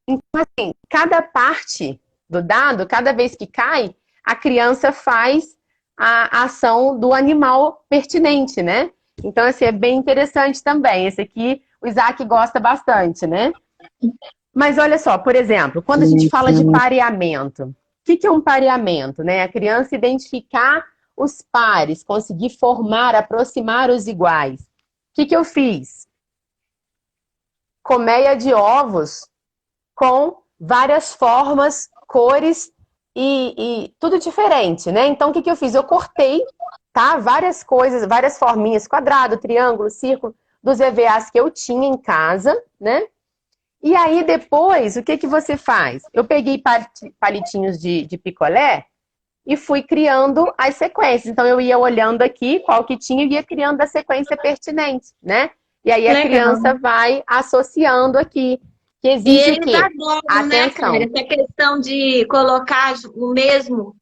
Então, assim, cada parte do dado, cada vez que cai, a criança faz a ação do animal pertinente, né? Então, assim, é bem interessante também. Esse aqui, o Isaac gosta bastante, né? Mas olha só, por exemplo, quando a gente fala de pareamento, o que que é um pareamento, né? A criança identificar os pares, conseguir formar, aproximar os iguais. O que que eu fiz? Colmeia de ovos com várias formas, cores e tudo diferente, né? Então, o que que eu fiz? Eu cortei, tá? Várias coisas, várias forminhas, quadrado, triângulo, círculo, dos EVAs que eu tinha em casa, né? E aí, depois, o que que você faz? Eu peguei palitinhos de picolé e fui criando as sequências. Então, eu ia olhando aqui qual que tinha e ia criando a sequência pertinente, né? E aí a criança Legal. vai associando aqui, que E exige o eles quê? adoram, né, cara? Atenção. Essa questão de colocar o mesmo,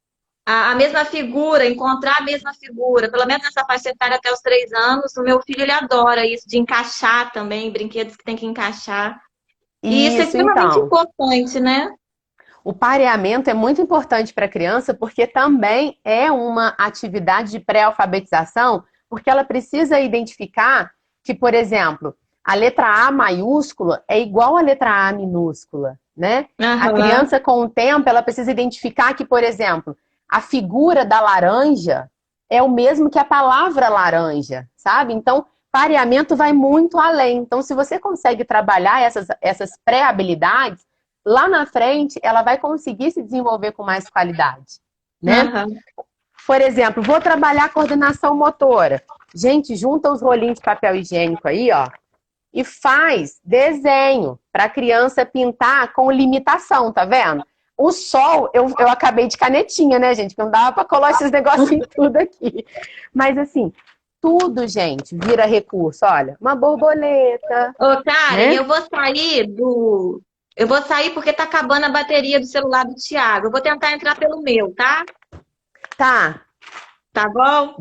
a mesma figura, encontrar a mesma figura. Pelo menos nessa faixa etária até os 3 anos, o meu filho ele adora isso, de encaixar também, brinquedos que tem que encaixar. E isso é Isso, extremamente então. importante, né? O pareamento é muito importante para a criança porque também é uma atividade de pré-alfabetização, porque ela precisa identificar que, por exemplo, a letra A maiúscula é igual à letra A minúscula, né? A Aham. criança, com o tempo, ela precisa identificar que, por exemplo, a figura da laranja é o mesmo que a palavra laranja, sabe? Então, pareamento vai muito além. Então, se você consegue trabalhar essas pré-habilidades, lá na frente ela vai conseguir se desenvolver com mais qualidade, né? Aham. Por exemplo, vou trabalhar coordenação motora. Gente, junta os rolinhos de papel higiênico aí, ó, e faz desenho para a criança pintar com limitação, tá vendo? O sol, eu acabei de canetinha, né, gente? Que não dava para colar esses negocinhos tudo aqui. Mas assim, tudo, gente, vira recurso. Olha, uma borboleta, Ô, Karen, né? eu vou sair do. Eu vou sair porque tá acabando a bateria do celular do Thiago. Eu vou tentar entrar pelo meu, tá? Tá. Tá bom?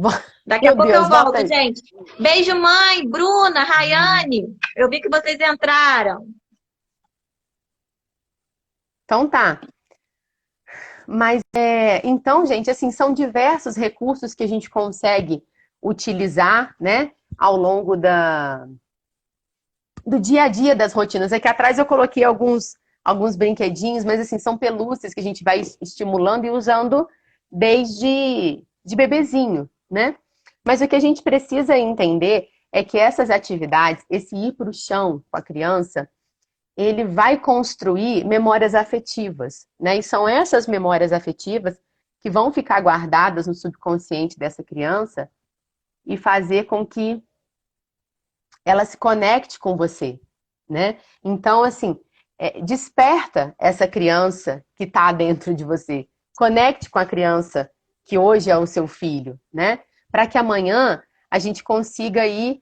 Daqui a Meu pouco eu Deus, volta volto, aí. gente. Beijo, mãe, Bruna, Rayane. Eu vi que vocês entraram. Então tá. Mas então, gente, assim, são diversos recursos que a gente consegue utilizar, né, ao longo do dia a dia das rotinas. Aqui atrás eu coloquei alguns brinquedinhos, mas assim, são pelúcias que a gente vai estimulando e usando desde de bebezinho, né? Mas o que a gente precisa entender é que essas atividades, esse ir para o chão com a criança, ele vai construir memórias afetivas, né? E são essas memórias afetivas que vão ficar guardadas no subconsciente dessa criança e fazer com que ela se conecte com você, né? Então, assim, desperta essa criança que está dentro de você. Conecte com a criança que hoje é o seu filho, né? Para que amanhã a gente consiga aí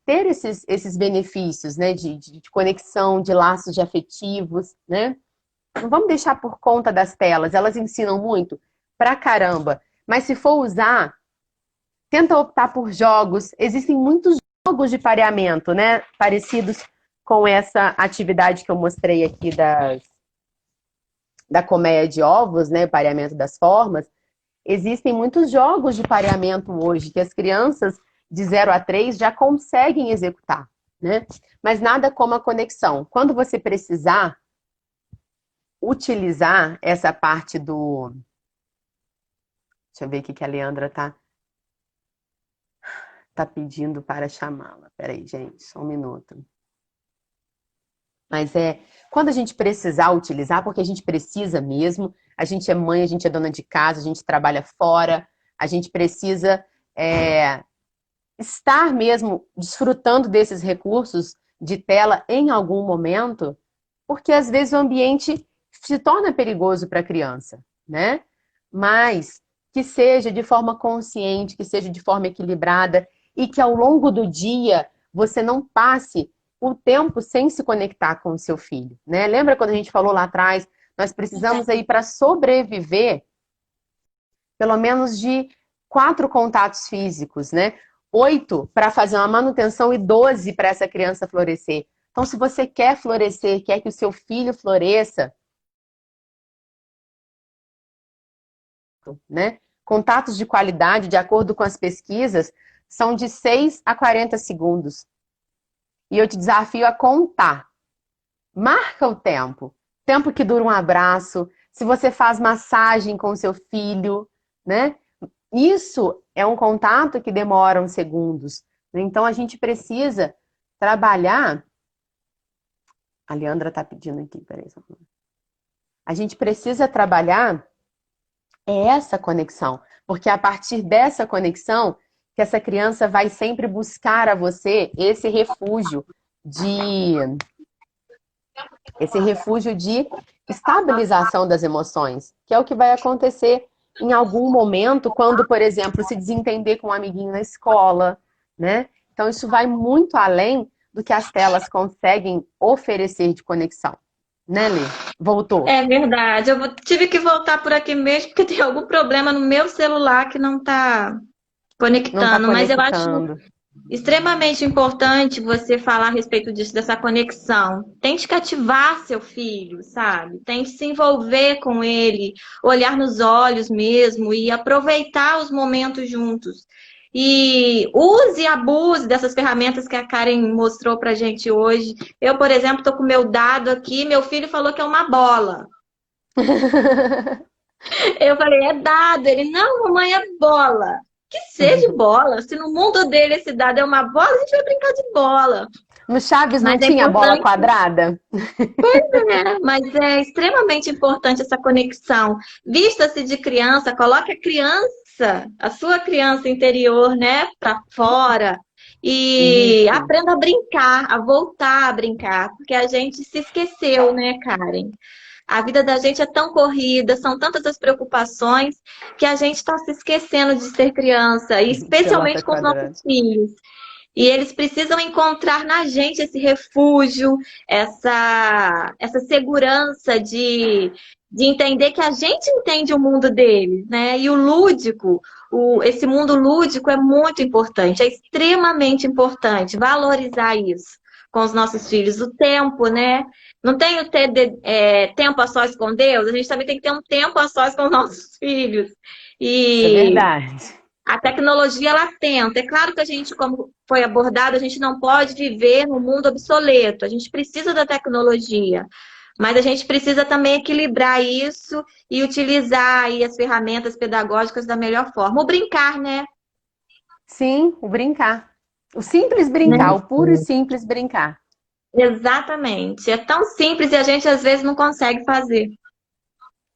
ter esses benefícios, né? De conexão, de laços de afetivos, né? Não vamos deixar por conta das telas, elas ensinam muito pra caramba. Mas se for usar, tenta optar por jogos. Existem muitos jogos de pareamento, né? Parecidos com essa atividade que eu mostrei aqui da colmeia de ovos, né? Pareamento das formas. Existem muitos jogos de pareamento hoje que as crianças de 0 a 3 já conseguem executar, né? Mas nada como a conexão. Quando você precisar utilizar essa parte do... Deixa eu ver o que a Leandra tá pedindo para chamá-la. Peraí, gente, só um minuto. Mas quando a gente precisar utilizar, porque a gente precisa mesmo, a gente é mãe, a gente é dona de casa, a gente trabalha fora, a gente precisa estar mesmo desfrutando desses recursos de tela em algum momento, porque às vezes o ambiente se torna perigoso para a criança, né? Mas que seja de forma consciente, que seja de forma equilibrada e que ao longo do dia você não passe o tempo sem se conectar com o seu filho, né? Lembra quando a gente falou lá atrás, nós precisamos aí para sobreviver pelo menos de 4 contatos físicos, né? 8 para fazer uma manutenção e 12 para essa criança florescer. Então, se você quer florescer, quer que o seu filho floresça, né? Contatos de qualidade, de acordo com as pesquisas, são de 6 a 40 segundos. E eu te desafio a contar. Marca o tempo. Tempo que dura um abraço. Se você faz massagem com o seu filho, né? Isso é um contato que demora uns segundos. Então, a gente precisa trabalhar... A Leandra tá pedindo aqui, peraí. A gente precisa trabalhar essa conexão. Porque é a partir dessa conexão que essa criança vai sempre buscar a você esse refúgio de estabilização das emoções, que é o que vai acontecer em algum momento quando, por exemplo, se desentender com um amiguinho na escola, né? Então isso vai muito além do que as telas conseguem oferecer de conexão. Né, Lê? Voltou. É verdade. Tive que voltar por aqui mesmo porque tem algum problema no meu celular que não tá Não tá conectando. Mas eu acho conectando. extremamente importante você falar a respeito disso, dessa conexão. Tente cativar seu filho, sabe? Tente se envolver com ele, olhar nos olhos mesmo e aproveitar os momentos juntos. E use e abuse dessas ferramentas que a Karen mostrou pra gente hoje. Eu, por exemplo, tô com o meu dado aqui, meu filho falou que é uma bola. Eu falei, é dado. Ele, não, mamãe, é bola. que seja bola. Se no mundo dele esse dado é uma bola, a gente vai brincar de bola. No Chaves não Mas é tinha bola importante, quadrada? mas é extremamente importante essa conexão. Vista-se de criança, coloque a criança, a sua criança interior, né, para fora e Isso. aprenda a brincar, a voltar a brincar, porque a gente se esqueceu, né, Karen? A vida da gente é tão corrida, são tantas as preocupações que a gente está se esquecendo de ser criança, e Pelota especialmente com os quadrada. nossos filhos. E eles precisam encontrar na gente esse refúgio, essa segurança de entender que a gente entende o mundo deles, né? E o lúdico, esse mundo lúdico é muito importante, é extremamente importante valorizar isso com os nossos filhos. O tempo, né? Não tem o tempo a sós com Deus, a gente também tem que ter um tempo a sós com os nossos filhos. Isso é E verdade. a tecnologia, ela tenta. É claro que a gente, como foi abordado, a gente não pode viver num mundo obsoleto. A gente precisa da tecnologia. Mas a gente precisa também equilibrar isso e utilizar aí as ferramentas pedagógicas da melhor forma. O brincar, né? Sim, o brincar. O simples Né? brincar, o puro e simples brincar. Exatamente. É tão simples e a gente às vezes não consegue fazer.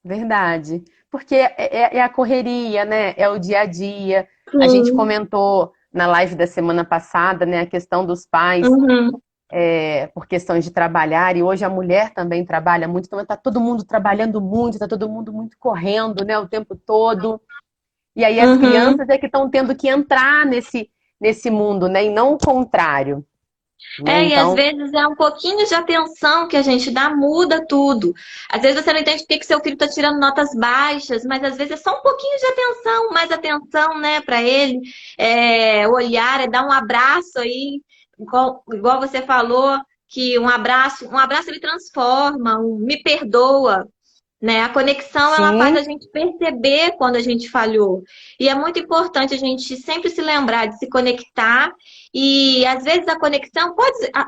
Verdade. Porque é a correria, né? É o dia a dia. A gente Sim. comentou na live da semana passada, né, a questão dos pais, Uhum. por questões de trabalhar, e hoje a mulher também trabalha muito, então está todo mundo trabalhando muito, está todo mundo muito correndo, né, o tempo todo. E aí as Uhum. crianças é que estão tendo que entrar nesse mundo, né, e não o contrário, né? E às Então, vezes é um pouquinho de atenção que a gente dá, muda tudo. Às vezes você não entende por que seu filho está tirando notas baixas, mas às vezes é só um pouquinho de atenção, mais atenção, né, para ele. Olhar, dar um abraço aí, igual você falou, que um abraço ele transforma, me perdoa. Né? A conexão, ela faz a sim, gente perceber quando a gente falhou. E é muito importante a gente sempre se lembrar de se conectar. E às vezes a conexão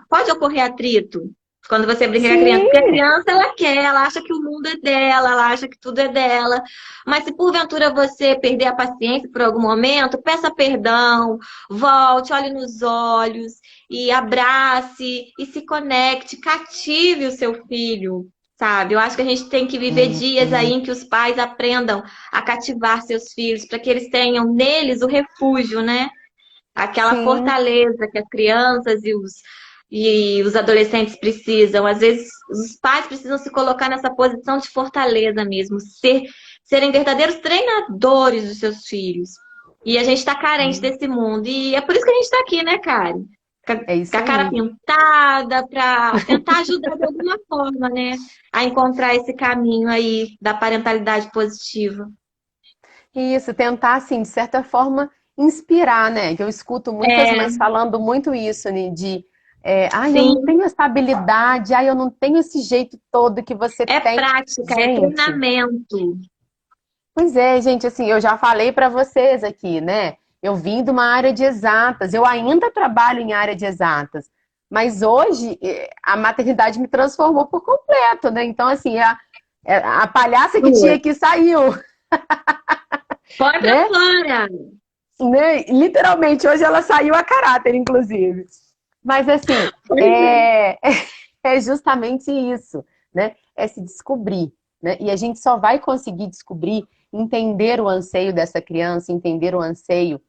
pode ocorrer atrito quando você brinca com a criança, porque a sim, criança ela quer, ela acha que o mundo é dela, ela acha que tudo é dela. Mas se porventura você perder a paciência por algum momento, peça perdão, volte, olhe nos olhos e abrace e se conecte, cative o seu filho. Sabe? Eu acho que a gente tem que viver dias aí sim, em que os pais aprendam a cativar seus filhos, para que eles tenham neles o refúgio, né? Aquela sim. fortaleza que as crianças e os adolescentes precisam. Às vezes, os pais precisam se colocar nessa posição de fortaleza mesmo, serem verdadeiros treinadores dos seus filhos. E a gente está carente desse mundo. E é por isso que a gente está aqui, né, Karen? É Com isso a cara aí. pintada, para tentar ajudar de alguma forma, né? A encontrar esse caminho aí da parentalidade positiva. Isso, tentar, assim, de certa forma, inspirar, né? Que eu escuto muitas É, mães falando muito isso, né? De, ai, eu não sim, tenho essa habilidade, ai, eu não tenho esse jeito todo que você é tem. prática, é Gente, treinamento. pois é, gente, assim, eu já falei para vocês aqui, né? Eu vim de uma área de exatas, eu ainda trabalho em área de exatas, mas hoje a maternidade me transformou por completo, né? Então, assim, a palhaça que tinha Duas. aqui saiu, Põe pra né? fora. Né? Literalmente, hoje ela saiu a caráter, inclusive. Mas assim, Pois é. é justamente isso, né? É se descobrir, né? E a gente só vai conseguir descobrir, entender o anseio dessa criança, entender o anseio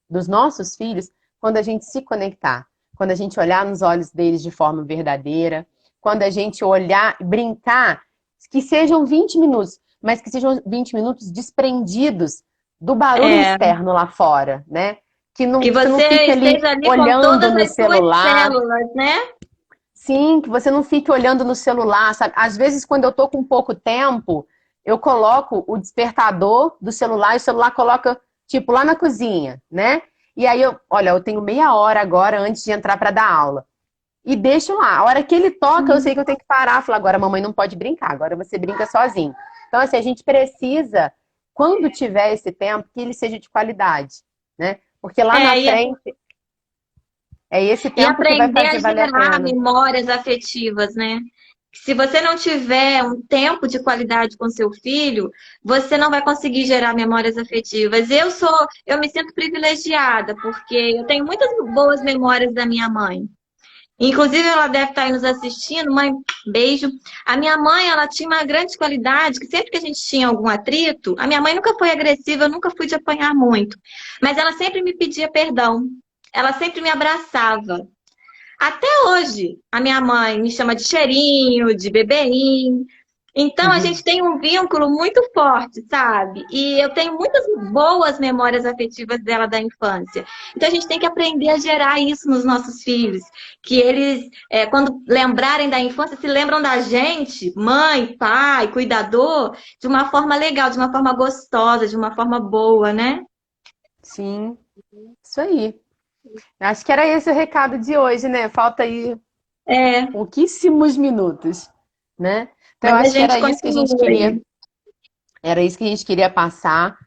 dos nossos filhos, quando a gente se conectar, quando a gente olhar nos olhos deles de forma verdadeira, quando a gente olhar, brincar, que sejam 20 minutos, mas que sejam 20 minutos desprendidos do barulho É, externo lá fora, né? que Que você não você fique ali esteja ali com olhando todas no as suas celular. células, né? Sim, que você não fique olhando no celular, sabe? Às vezes, quando eu tô com pouco tempo, eu coloco o despertador do celular e o celular coloca, tipo, lá na cozinha, né? E aí olha, eu tenho meia hora agora antes de entrar para dar aula. E deixo lá. A hora que ele toca, eu sei que eu tenho que parar. Falar, agora a mamãe não pode brincar, agora você brinca sozinho. Então, assim, a gente precisa, quando tiver esse tempo, que ele seja de qualidade, né? Porque lá na É, e, frente é esse e tempo que vai aprender a fazer valer a gerar pena. memórias afetivas, né? Se você não tiver um tempo de qualidade com seu filho, você não vai conseguir gerar memórias afetivas. Eu me sinto privilegiada, porque eu tenho muitas boas memórias da minha mãe. Inclusive, ela deve estar aí nos assistindo. Mãe, beijo. A minha mãe, ela tinha uma grande qualidade, que sempre que a gente tinha algum atrito, a minha mãe nunca foi agressiva, eu nunca fui de apanhar muito. Mas ela sempre me pedia perdão. Ela sempre me abraçava. Até hoje, a minha mãe me chama de cheirinho, de bebeim. Então, a Uhum. gente tem um vínculo muito forte, sabe? E eu tenho muitas boas memórias afetivas dela da infância. Então, a gente tem que aprender a gerar isso nos nossos filhos. Que eles, quando lembrarem da infância, se lembram da gente, mãe, pai, cuidador, de uma forma legal, de uma forma gostosa, de uma forma boa, né? Sim, isso aí. Acho que era esse o recado de hoje, né? Falta aí É, pouquíssimos minutos, né? Então, eu mas a acho que gente era isso que a gente continua queria, aí. era isso que a gente queria passar,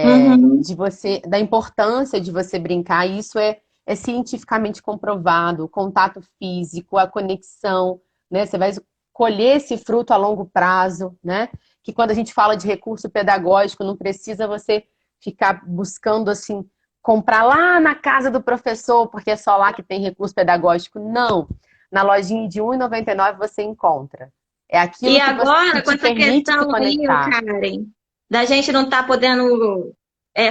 Uhum. de você, da importância de você brincar. E isso é cientificamente comprovado, o contato físico, a conexão, né? Você vai colher esse fruto a longo prazo, né? Que quando a gente fala de recurso pedagógico, não precisa você ficar buscando assim, comprar lá na casa do professor, porque é só lá que tem recurso pedagógico. Não. Na lojinha de R$ 1,99 você encontra. É E aquilo que agora, com te essa permite se questão aí, ô conectar. Karen, da gente não estar podendo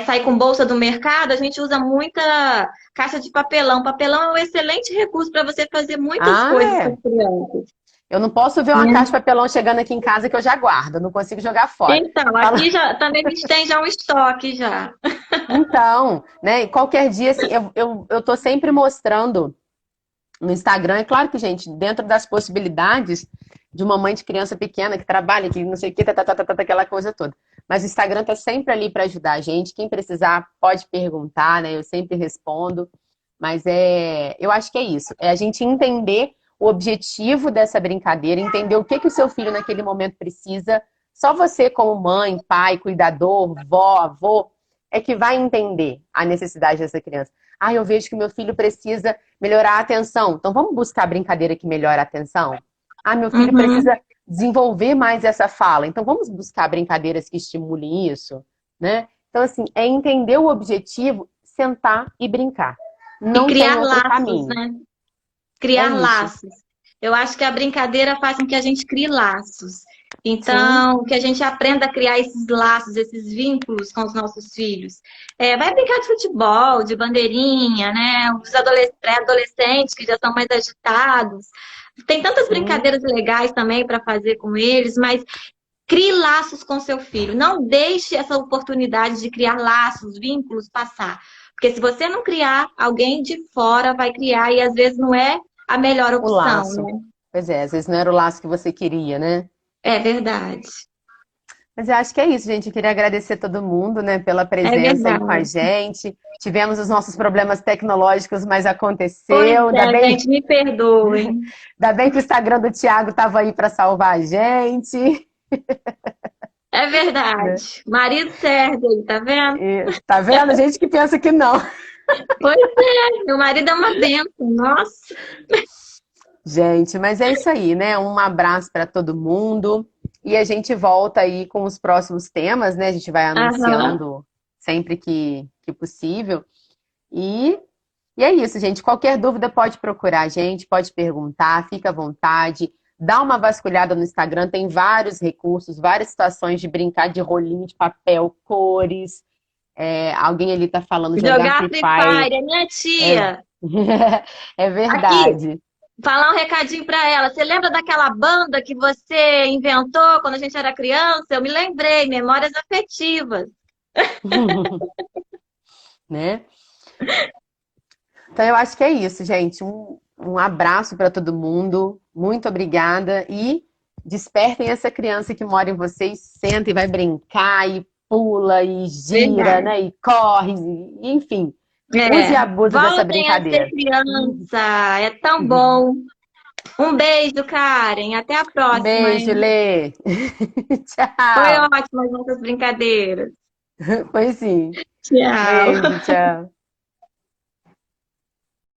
sair com bolsa do mercado, a gente usa muita caixa de papelão. Papelão é um excelente recurso para você fazer muitas Ah, coisas com é. as crianças, Eu não posso ver uma caixa né? de papelão chegando aqui em casa que eu já guardo, eu não consigo jogar fora. Então, Fala, aqui já também a gente tem já um estoque já. então, né? E qualquer dia, assim, eu tô sempre mostrando no Instagram. É claro que, gente, dentro das possibilidades de uma mãe de criança pequena que trabalha, que não sei o que, aquela coisa toda. Mas o Instagram tá sempre ali para ajudar a gente. Quem precisar pode perguntar, né? Eu sempre respondo. Mas eu acho que é isso. É a gente entender o objetivo dessa brincadeira, entender o que que o seu filho naquele momento precisa. Só você, como mãe, pai, cuidador, vó, avô, é que vai entender a necessidade dessa criança. Ah, eu vejo que meu filho precisa melhorar a atenção. Então vamos buscar a brincadeira que melhora a atenção? Ah, meu filho Uhum. precisa desenvolver mais essa fala. Então vamos buscar brincadeiras que estimulem isso, né? Então assim, é entender o objetivo, sentar e brincar. E Não tem criar outro laços, caminho. né? É Criar isso. laços. Eu acho que a brincadeira faz com que a gente crie laços. Sim. Então, que a gente aprenda a criar esses laços, esses vínculos com os nossos filhos. Vai brincar de futebol, de bandeirinha, né? Os pré-adolescentes que já são mais agitados. Tem tantas Sim. brincadeiras legais também para fazer com eles, mas crie laços com seu filho. Não deixe essa oportunidade de criar laços, vínculos passar. Porque se você não criar, alguém de fora vai criar e às vezes não é a melhor O opção, laço. né? Pois é, às vezes não era o laço que você queria, né? É verdade. Mas eu acho que é isso, gente. Eu queria agradecer todo mundo, né, pela É presença aí com a verdade. gente. Tivemos os nossos problemas tecnológicos, mas Pois aconteceu. é, gente, me perdoem. Ainda bem que o Instagram do Thiago estava aí para salvar a gente, É né? verdade. Marido certo aí, tá vendo? Tá vendo? Gente que pensa que não. Pois é, meu marido é uma bênção, nossa. Gente, mas é isso aí, né? Um abraço para todo mundo. E a gente volta aí com os próximos temas, né? A gente vai Aham. anunciando sempre que possível. E E é isso, gente. Qualquer dúvida pode procurar a gente, pode perguntar, fica à vontade. Dá uma vasculhada no Instagram, tem vários recursos, várias situações de brincar de rolinho de papel, cores. Alguém ali tá falando jogar Jogar Free Free Fire. Fire, é minha É, tia. é Aqui, verdade. falar um recadinho pra ela. Você lembra daquela banda que você inventou quando a gente era criança? Eu me lembrei, memórias afetivas. Né? Então eu acho que é isso, gente. Um abraço para todo mundo. Muito obrigada. E despertem essa criança que mora em vocês, senta e vai brincar, e pula, e gira, Verdade. né? E corre, enfim. Use e É, abuse dessa voltem a ser brincadeira. criança, é tão bom. Um beijo, Karen. Até a próxima, Beijo, hein? Lê. Foi Tchau. ótimo as nossas brincadeiras. Foi sim. Tchau. Beijo, tchau.